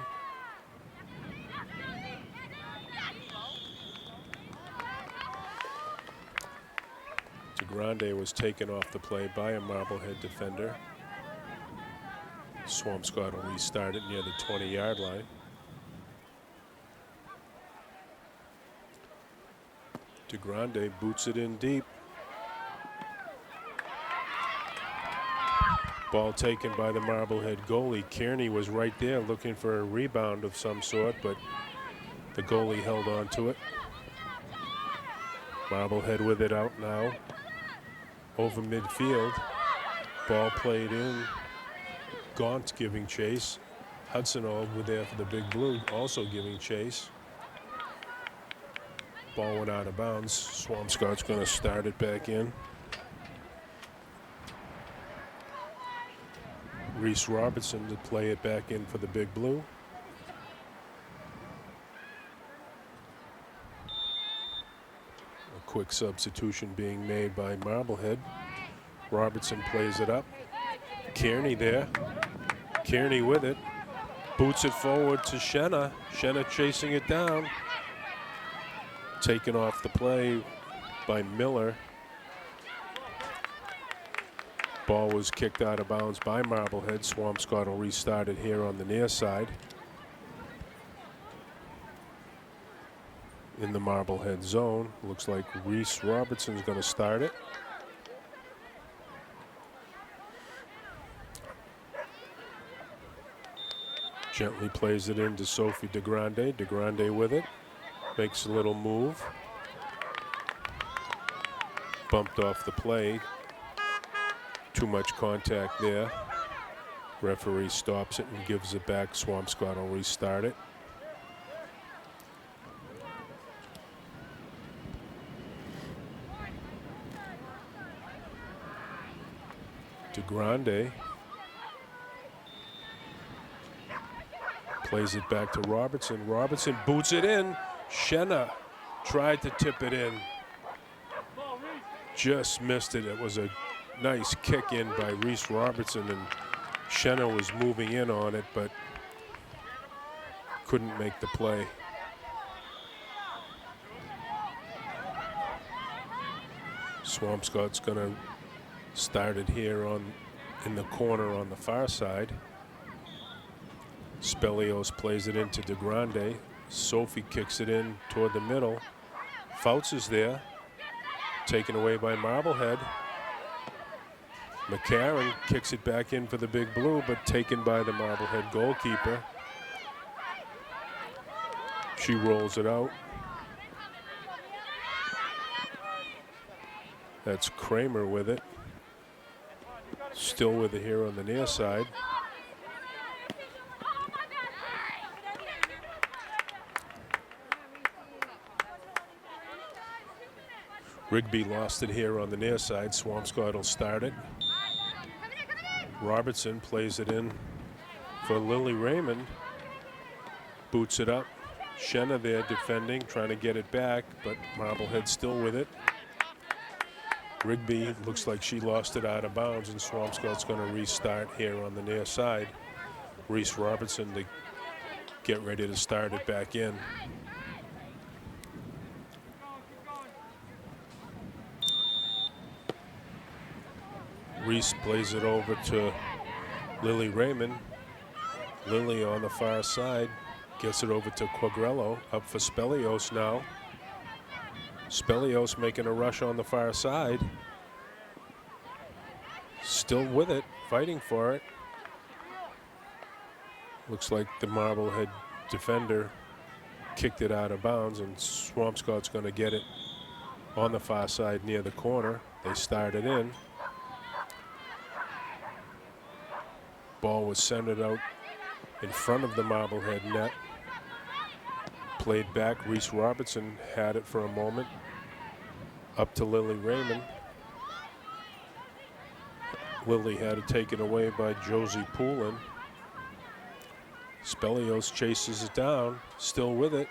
DeGrande was taken off the play by a Marblehead defender. Swampscott will restart it near the 20-yard line. DeGrande boots it in deep. Ball taken by the Marblehead goalie. Kearney was right there looking for a rebound of some sort, but the goalie held on to it. Marblehead with it out now. Over midfield. Ball played in. Gaunt giving chase. Hudson over there for the Big Blue, also giving chase. Ball went out of bounds. Swampscott's going to start it back in. Reese Robertson to play it back in for the Big Blue. A quick substitution being made by Marblehead. Robertson plays it up. Kearney there. Kearney with it. Boots it forward to Shenna. Shenna chasing it down. Taken off the play by Miller. Ball was kicked out of bounds by Marblehead. Swampscott will restart it here on the near side. In the Marblehead zone. Looks like Reese Robertson's going to start it. Gently plays it into Sophie DeGrande. DeGrande with it. Makes a little move. Bumped off the play. Too much contact there. Referee stops it and gives it back. Swampscott will restart it. DeGrande plays it back to Robertson. Robertson boots it in. Shenna tried to tip it in. Just missed it. It was a nice kick in by Reese Robertson, and Shenna was moving in on it, but couldn't make the play. Swampscott's going to start it here in the corner on the far side. Spelios plays it into DeGrande. Sophie kicks it in toward the middle. Fouts is there. Taken away by Marblehead. McCarron kicks it back in for the Big Blue, but taken by the Marblehead goalkeeper. She rolls it out. That's Kramer with it. Still with it here on the near side. Rigby lost it here on the near side. Swampscott will start it. Robertson plays it in for Lily Raymond. Boots it up. Shenna there defending, trying to get it back, but Marblehead still with it. Rigby looks like she lost it out of bounds, and Swampscott's going to restart here on the near side. Reese Robertson to get ready to start it back in. Reese plays it over to Lily Raymond. Lily on the far side gets it over to Quagrello. Up for Spelios now. Spelios making a rush on the far side. Still with it, fighting for it. Looks like the Marblehead defender kicked it out of bounds, and Swampscott's going to get it on the far side near the corner. They start it in. Ball was centered out in front of the Marblehead net. Played back. Reese Robertson had it for a moment. Up to Lily Raymond. Lily had it taken away by Josie Poulin. Spelios chases it down. Still with it.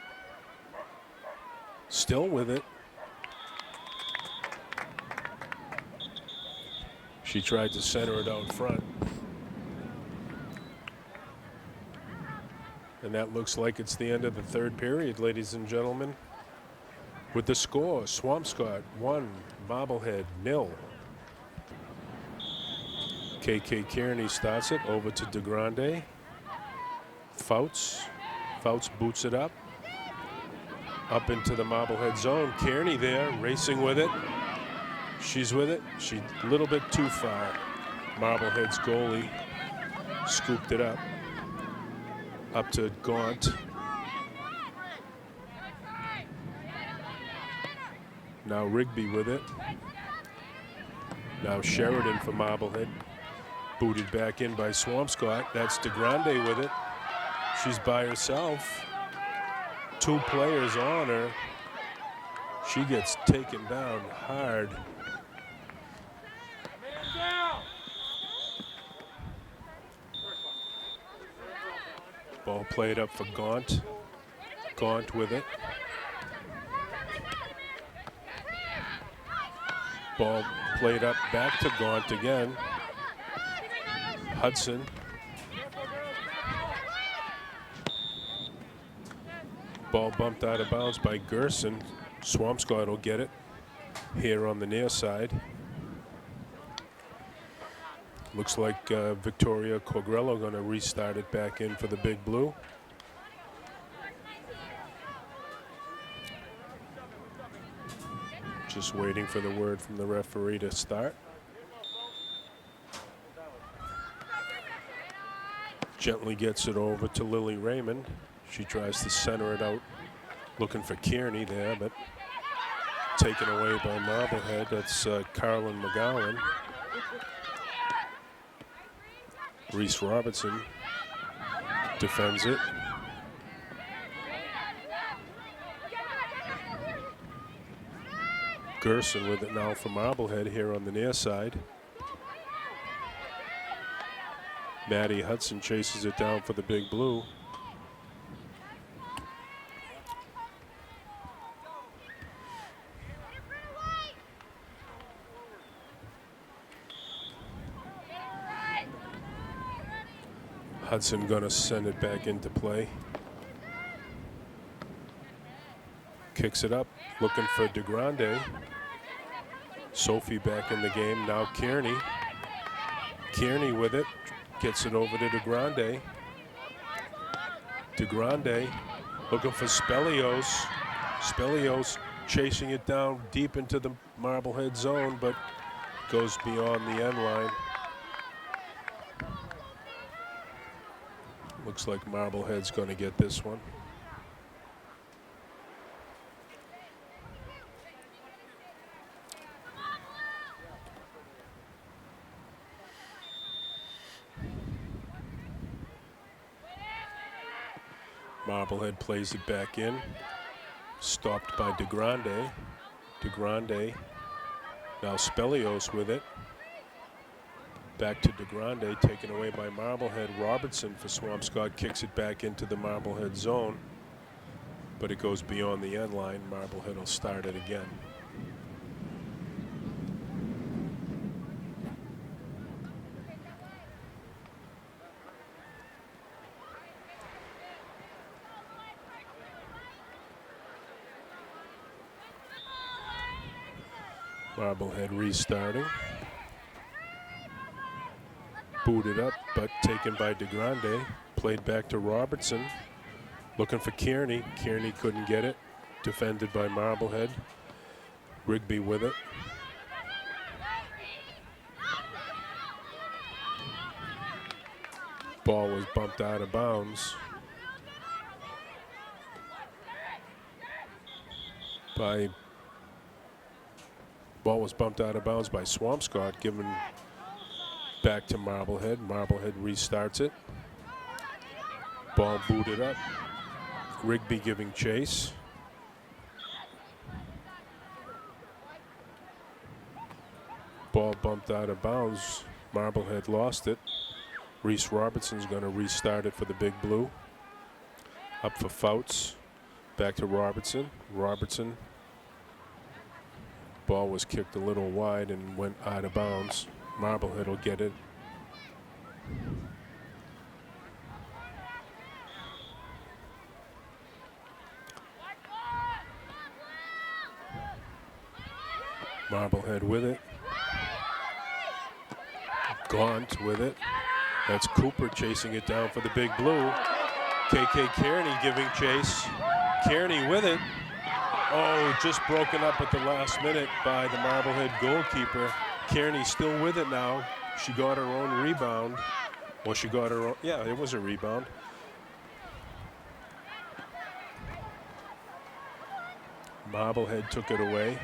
Still with it. She tried to center it out front. And that looks like it's the end of the third period, ladies and gentlemen. With the score, Swampscott 1, Marblehead 0. KK Kearney starts it over to DeGrande. Fouts boots it up. Up into the Marblehead zone. Kearney there, racing with it. She's with it. She's a little bit too far. Marblehead's goalie scooped it up. Up to Gaunt. Now Rigby with it. Now Sheridan for Marblehead. Booted back in by Swampscott. That's DeGrande with it. She's by herself. Two players on her. She gets taken down hard. Ball played up for Gaunt. Gaunt with it. Ball played up back to Gaunt again. Hudson. Ball bumped out of bounds by Gerson. Swampscott will get it here on the near side. Looks like Victoria Quagrello going to restart it back in for the Big Blue. Just waiting for the word from the referee to start. Gently gets it over to Lily Raymond. She tries to center it out, looking for Kearney there, but taken away by Marblehead. That's Carlin McGowan. Reese Robertson defends it. Gerson with it now for Marblehead here on the near side. Maddie Hudson chases it down for the Big Blue. Hudson gonna send it back into play. Kicks it up, looking for DeGrande. Sophie back in the game, now Kearney. Kearney with it, gets it over to DeGrande. DeGrande looking for Spelios. Spelios chasing it down deep into the Marblehead zone, but goes beyond the end line. Looks like Marblehead's going to get this one. Marblehead plays it back in. Stopped by DeGrande. DeGrande. Now Spelios with it. Back to DeGrande, taken away by Marblehead. Robertson for Swampscott kicks it back into the Marblehead zone. But it goes beyond the end line. Marblehead will start it again. Marblehead restarting. Booted up, but taken by DeGrande. Played back to Robertson. Looking for Kearney. Kearney couldn't get it. Defended by Marblehead. Rigby with it. Ball was bumped out of bounds by Swampscott, given back to Marblehead. Marblehead restarts it. Ball booted up. Rigby giving chase. Ball bumped out of bounds. Marblehead lost it. Reese Robertson's going to restart it for the Big Blue. Up for Fouts. Back to Robertson. Robertson. Ball was kicked a little wide and went out of bounds. Marblehead will get it. Marblehead with it. Gaunt with it. That's Cooper chasing it down for the Big Blue. KK Kearney giving chase. Kearney with it. Oh, just broken up at the last minute by the Marblehead goalkeeper. Kearney still with it now. She got her own rebound. Well, she got her own, yeah, it was a rebound. Marblehead took it away.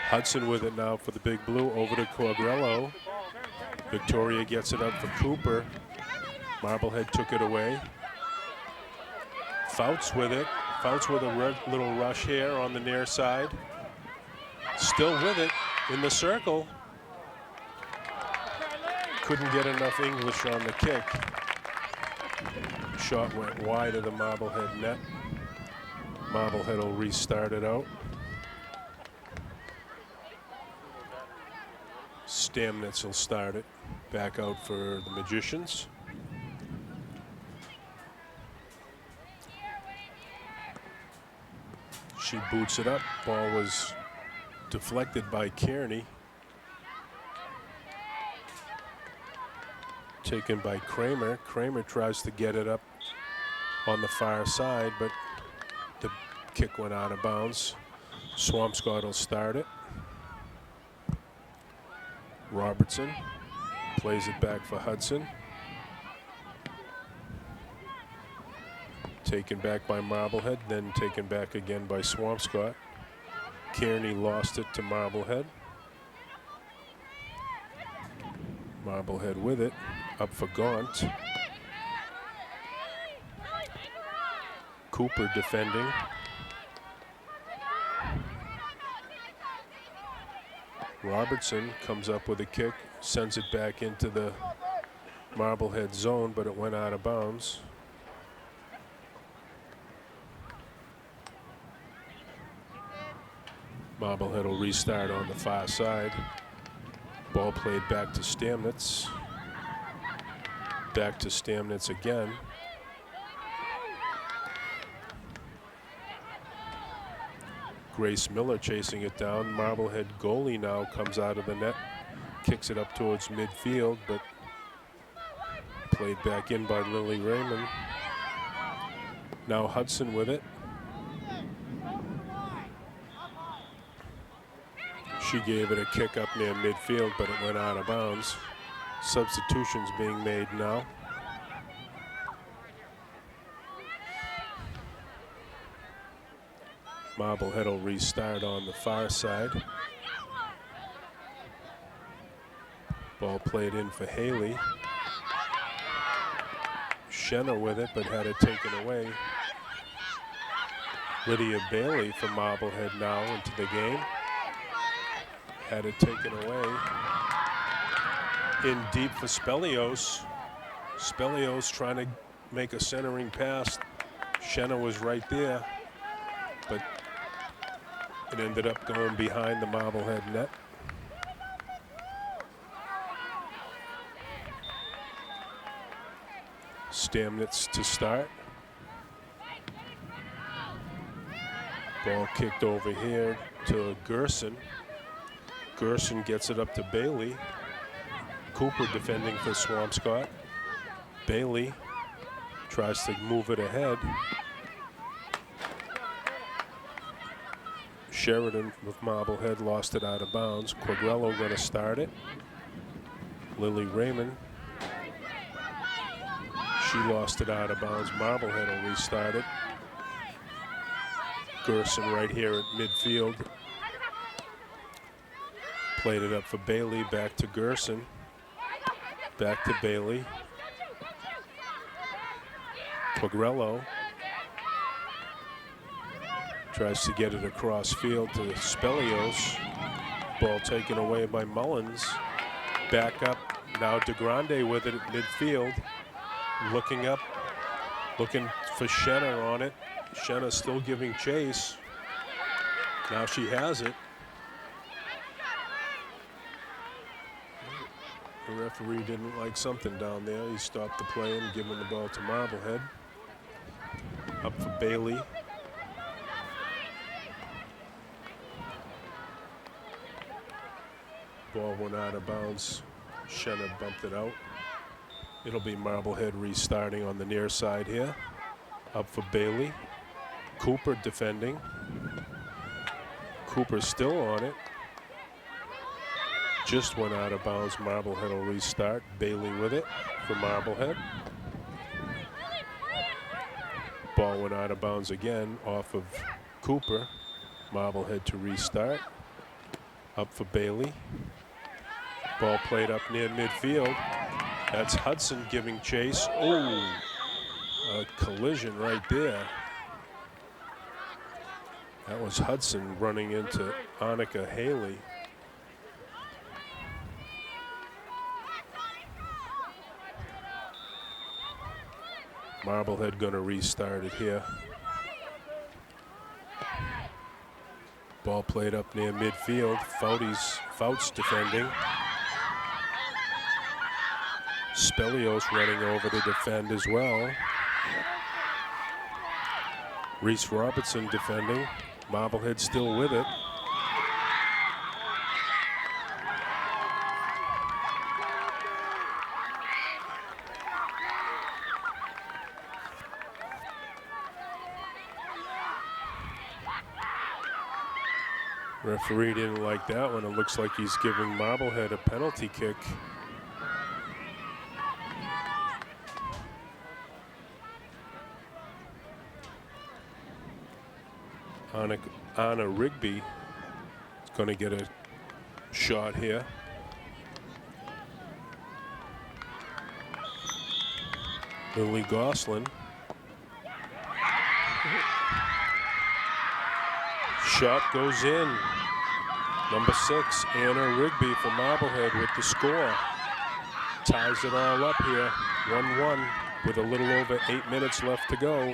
Hudson with it now for the Big Blue, over to Quagliarello. Victoria gets it up for Cooper. Marblehead took it away. Fouts with it. Fouts with a little rush here on the near side. Still with it in the circle. Couldn't get enough English on the kick. Shot went wide of the Marblehead net. Marblehead will restart it out. Stamnitz will start it back out for the Magicians. She boots it up. Ball was deflected by Kearney. Taken by Kramer. Kramer tries to get it up on the far side, but the kick went out of bounds. Swampscott will start it. Robertson plays it back for Hudson. Taken back by Marblehead, then taken back again by Swampscott. Kearney lost it to Marblehead. Marblehead with it, up for Gaunt. Cooper defending. Robertson comes up with a kick, sends it back into the Marblehead zone, but it went out of bounds. Marblehead will restart on the far side. Ball played back to Stamnitz. Back to Stamnitz again. Grace Miller chasing it down. Marblehead goalie now comes out of the net, kicks it up towards midfield, but played back in by Lily Raymond. Now Hudson with it. She gave it a kick up near midfield, but it went out of bounds. Substitutions being made now. Marblehead will restart on the far side. Ball played in for Haley. Shenna with it, but had it taken away. Lydia Bailey from Marblehead now into the game. Had it taken away. In deep for Spelios. Spelios trying to make a centering pass. Shenna was right there, but it ended up going behind the Marblehead net. Stamnitz to start. Ball kicked over here to Gerson. Gerson gets it up to Bailey. Cooper defending for Swampscott. Bailey tries to move it ahead. Sheridan with Marblehead lost it out of bounds. Quagliello going to start it. Lily Raymond. She lost it out of bounds. Marblehead will restart it. Gerson right here at midfield. Played it up for Bailey. Back to Gerson. Back to Bailey. Quagliello tries to get it across field to Spelios. Ball taken away by Mullins. Back up. Now DeGrande with it at midfield. Looking up. Looking for Shenna on it. Shenna still giving chase. Now she has it. The referee didn't like something down there. He stopped the play and giving the ball to Marblehead. Up for Bailey. Ball went out of bounds. Shenna bumped it out. It'll be Marblehead restarting on the near side here. Up for Bailey. Cooper defending. Cooper still on it. Just went out of bounds. Marblehead will restart. Bailey with it for Marblehead. Ball went out of bounds again off of Cooper. Marblehead to restart. Up for Bailey. Ball played up near midfield. That's Hudson giving chase. Oh, a collision right there. That was Hudson running into Annika Haley. Marblehead going to restart it here. Ball played up near midfield. Fouts defending. Spelios running over to defend as well. Reese Robertson defending. Marblehead still with it. Referee didn't like that one. It looks like he's giving Marblehead a penalty kick. Anna Rigby is going to get a shot here. Lily Gosselin. Shot goes in. Number 6, Anna Rigby for Marblehead with the score. Ties it all up here. 1-1 with a little over 8 minutes left to go.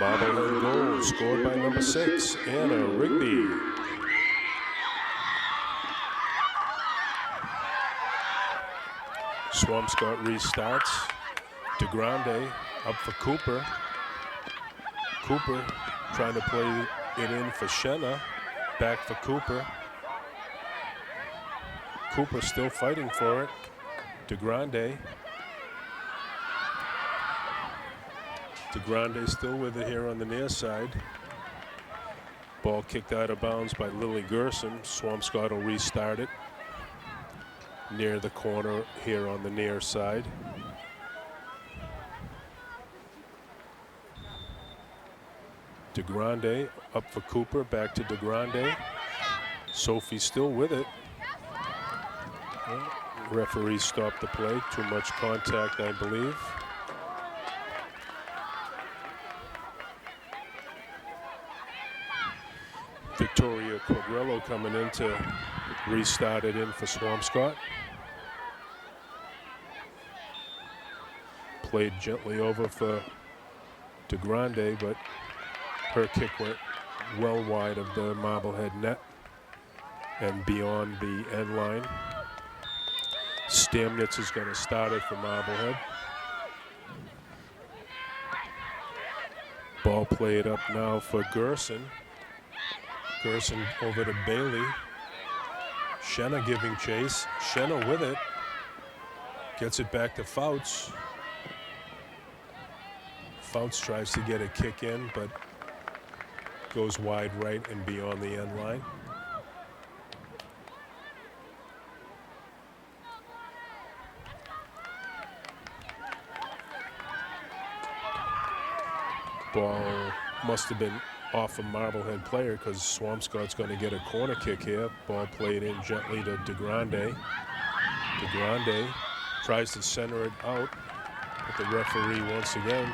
Marblehead goal scored by number 6, Anna Rigby. Swampscott restarts. DeGrande up for Cooper. Cooper trying to play it in for Shenna. Back for Cooper. Cooper still fighting for it. DeGrande. DeGrande still with it here on the near side. Ball kicked out of bounds by Lily Gerson. Swampscott will restart it near the corner here on the near side. DeGrande up for Cooper, back to DeGrande. Sophie still with it. Referee stopped the play. Too much contact, I believe. Victoria Quadrello coming in to restart it in for Swampscott. Played gently over for DeGrande, but her kick went well wide of the Marblehead net and beyond the end line. Stamnitz is going to start it for Marblehead. Ball played up now for Gerson. Gerson over to Bailey. Shenna giving chase. Shenna with it. Gets it back to Fouts. Fouts tries to get a kick in, but goes wide right and beyond the end line. Ball must have been off a Marblehead player because Swampscott's going to get a corner kick here. Ball played in gently to DeGrande. DeGrande tries to center it out, but the referee once again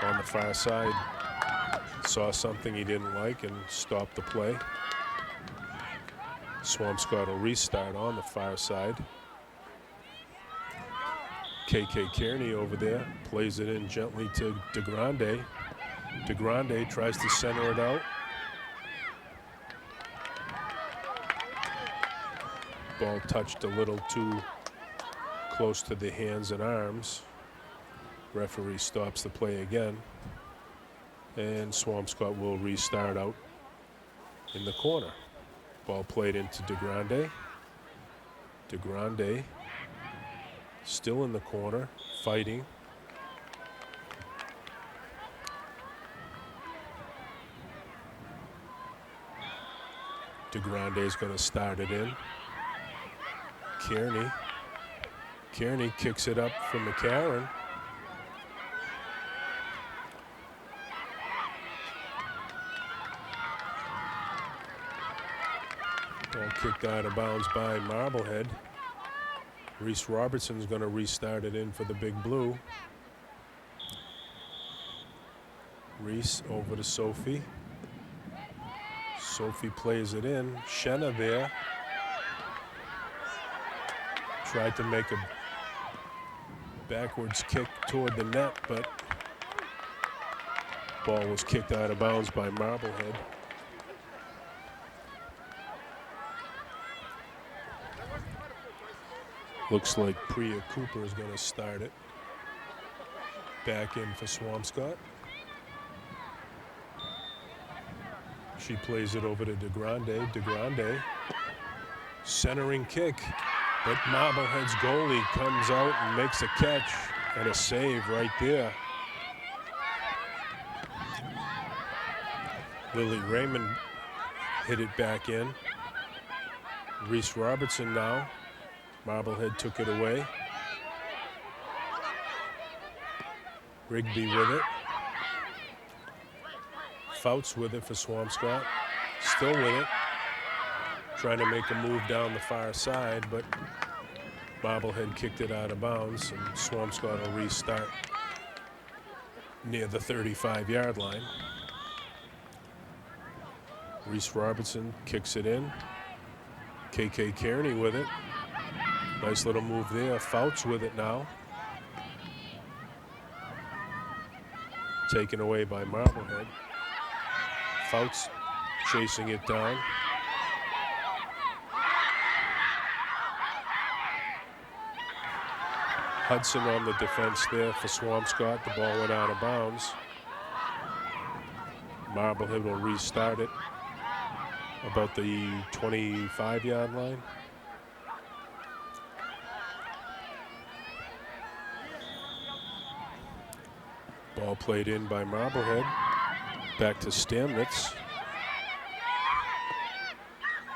on the far side saw something he didn't like and stopped the play. Swampscott will restart on the far side. KK Kearney over there plays it in gently to DeGrande. DeGrande tries to center it out. Ball touched a little too close to the hands and arms. Referee stops the play again. And Swampscott will restart out in the corner. Ball played into DeGrande. DeGrande still in the corner, fighting. DeGrande is going to start it in. Kearney. Kearney kicks it up for McCarron. Ball kicked out of bounds by Marblehead. Reese Robertson's going to restart it in for the Big Blue. Reese over to Sophie. Sophie plays it in. Shenna there. Tried to make a backwards kick toward the net, but ball was kicked out of bounds by Marblehead. Looks like Priya Cooper is going to start it. Back in for Swampscott. She plays it over to DeGrande. DeGrande, centering kick, but Marblehead's goalie comes out and makes a catch and a save right there. Lily Raymond hit it back in. Reese Robertson now. Marblehead took it away. Rigby with it. Fouts with it for Swampscott. Still with it. Trying to make a move down the far side, but Marblehead kicked it out of bounds, and Swampscott will restart near the 35-yard line. Reese Robertson kicks it in. KK Kearney with it. Nice little move there. Fouts with it now. Taken away by Marblehead. Fouts chasing it down. Hudson on the defense there for Swampscott. The ball went out of bounds. Marblehead will restart it about the 25-yard line. Ball played in by Marblehead. Back to Stamnitz.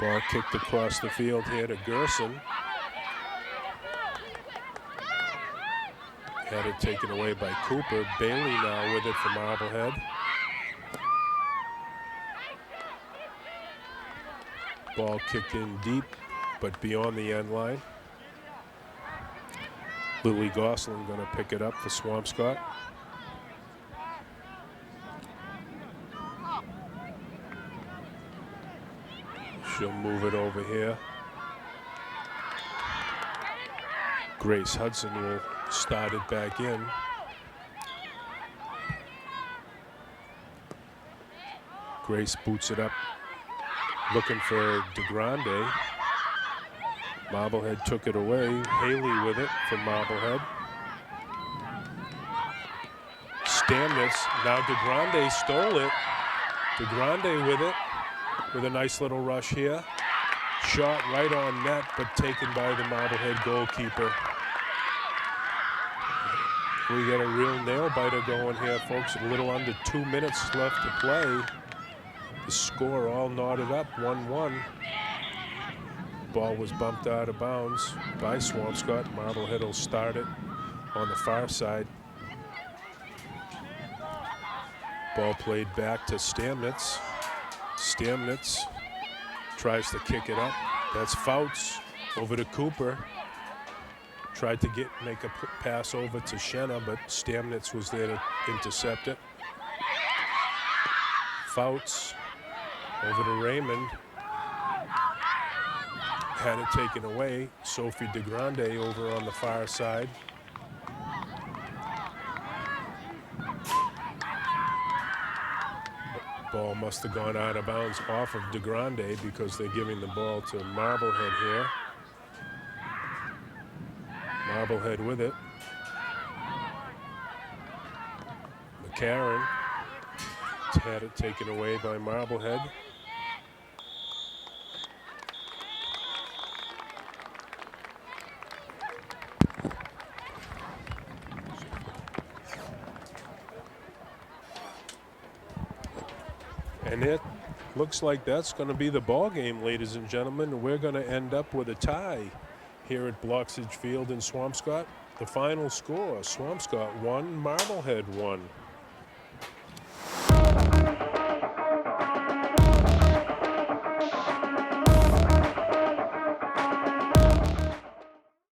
Ball kicked across the field here to Gerson. Had it taken away by Cooper. Bailey now with it for Marblehead. Ball kicked in deep, but beyond the end line. Lily Gosselin going to pick it up for Swampscott. She'll move it over here. Grace Hudson will start it back in. Grace boots it up, looking for DeGrande. Marblehead took it away. Haley with it from Marblehead. Stamnitz, now DeGrande stole it. DeGrande with it, with a nice little rush here. Shot right on net, but taken by the Marblehead goalkeeper. We got a real nail-biter going here, folks. A little under 2 minutes left to play. The score all knotted up, 1-1. Ball was bumped out of bounds by Swampscott. Marblehead will start it on the far side. Ball played back to Stamnitz. Stamnitz tries to kick it up. That's Fouts over to Cooper. Tried to make a pass over to Shenna, but Stamnitz was there to intercept it. Fouts over to Raymond. Had it taken away. Sophie DeGrande over on the far side. Ball must have gone out of bounds off of DeGrande because they're giving the ball to Marblehead here. Marblehead with it. McCarron had it taken away by Marblehead. And it looks like that's going to be the ball game, ladies and gentlemen. We're going to end up with a tie here at Bloxage Field in Swampscott. The final score, Swampscott 1, Marblehead 1.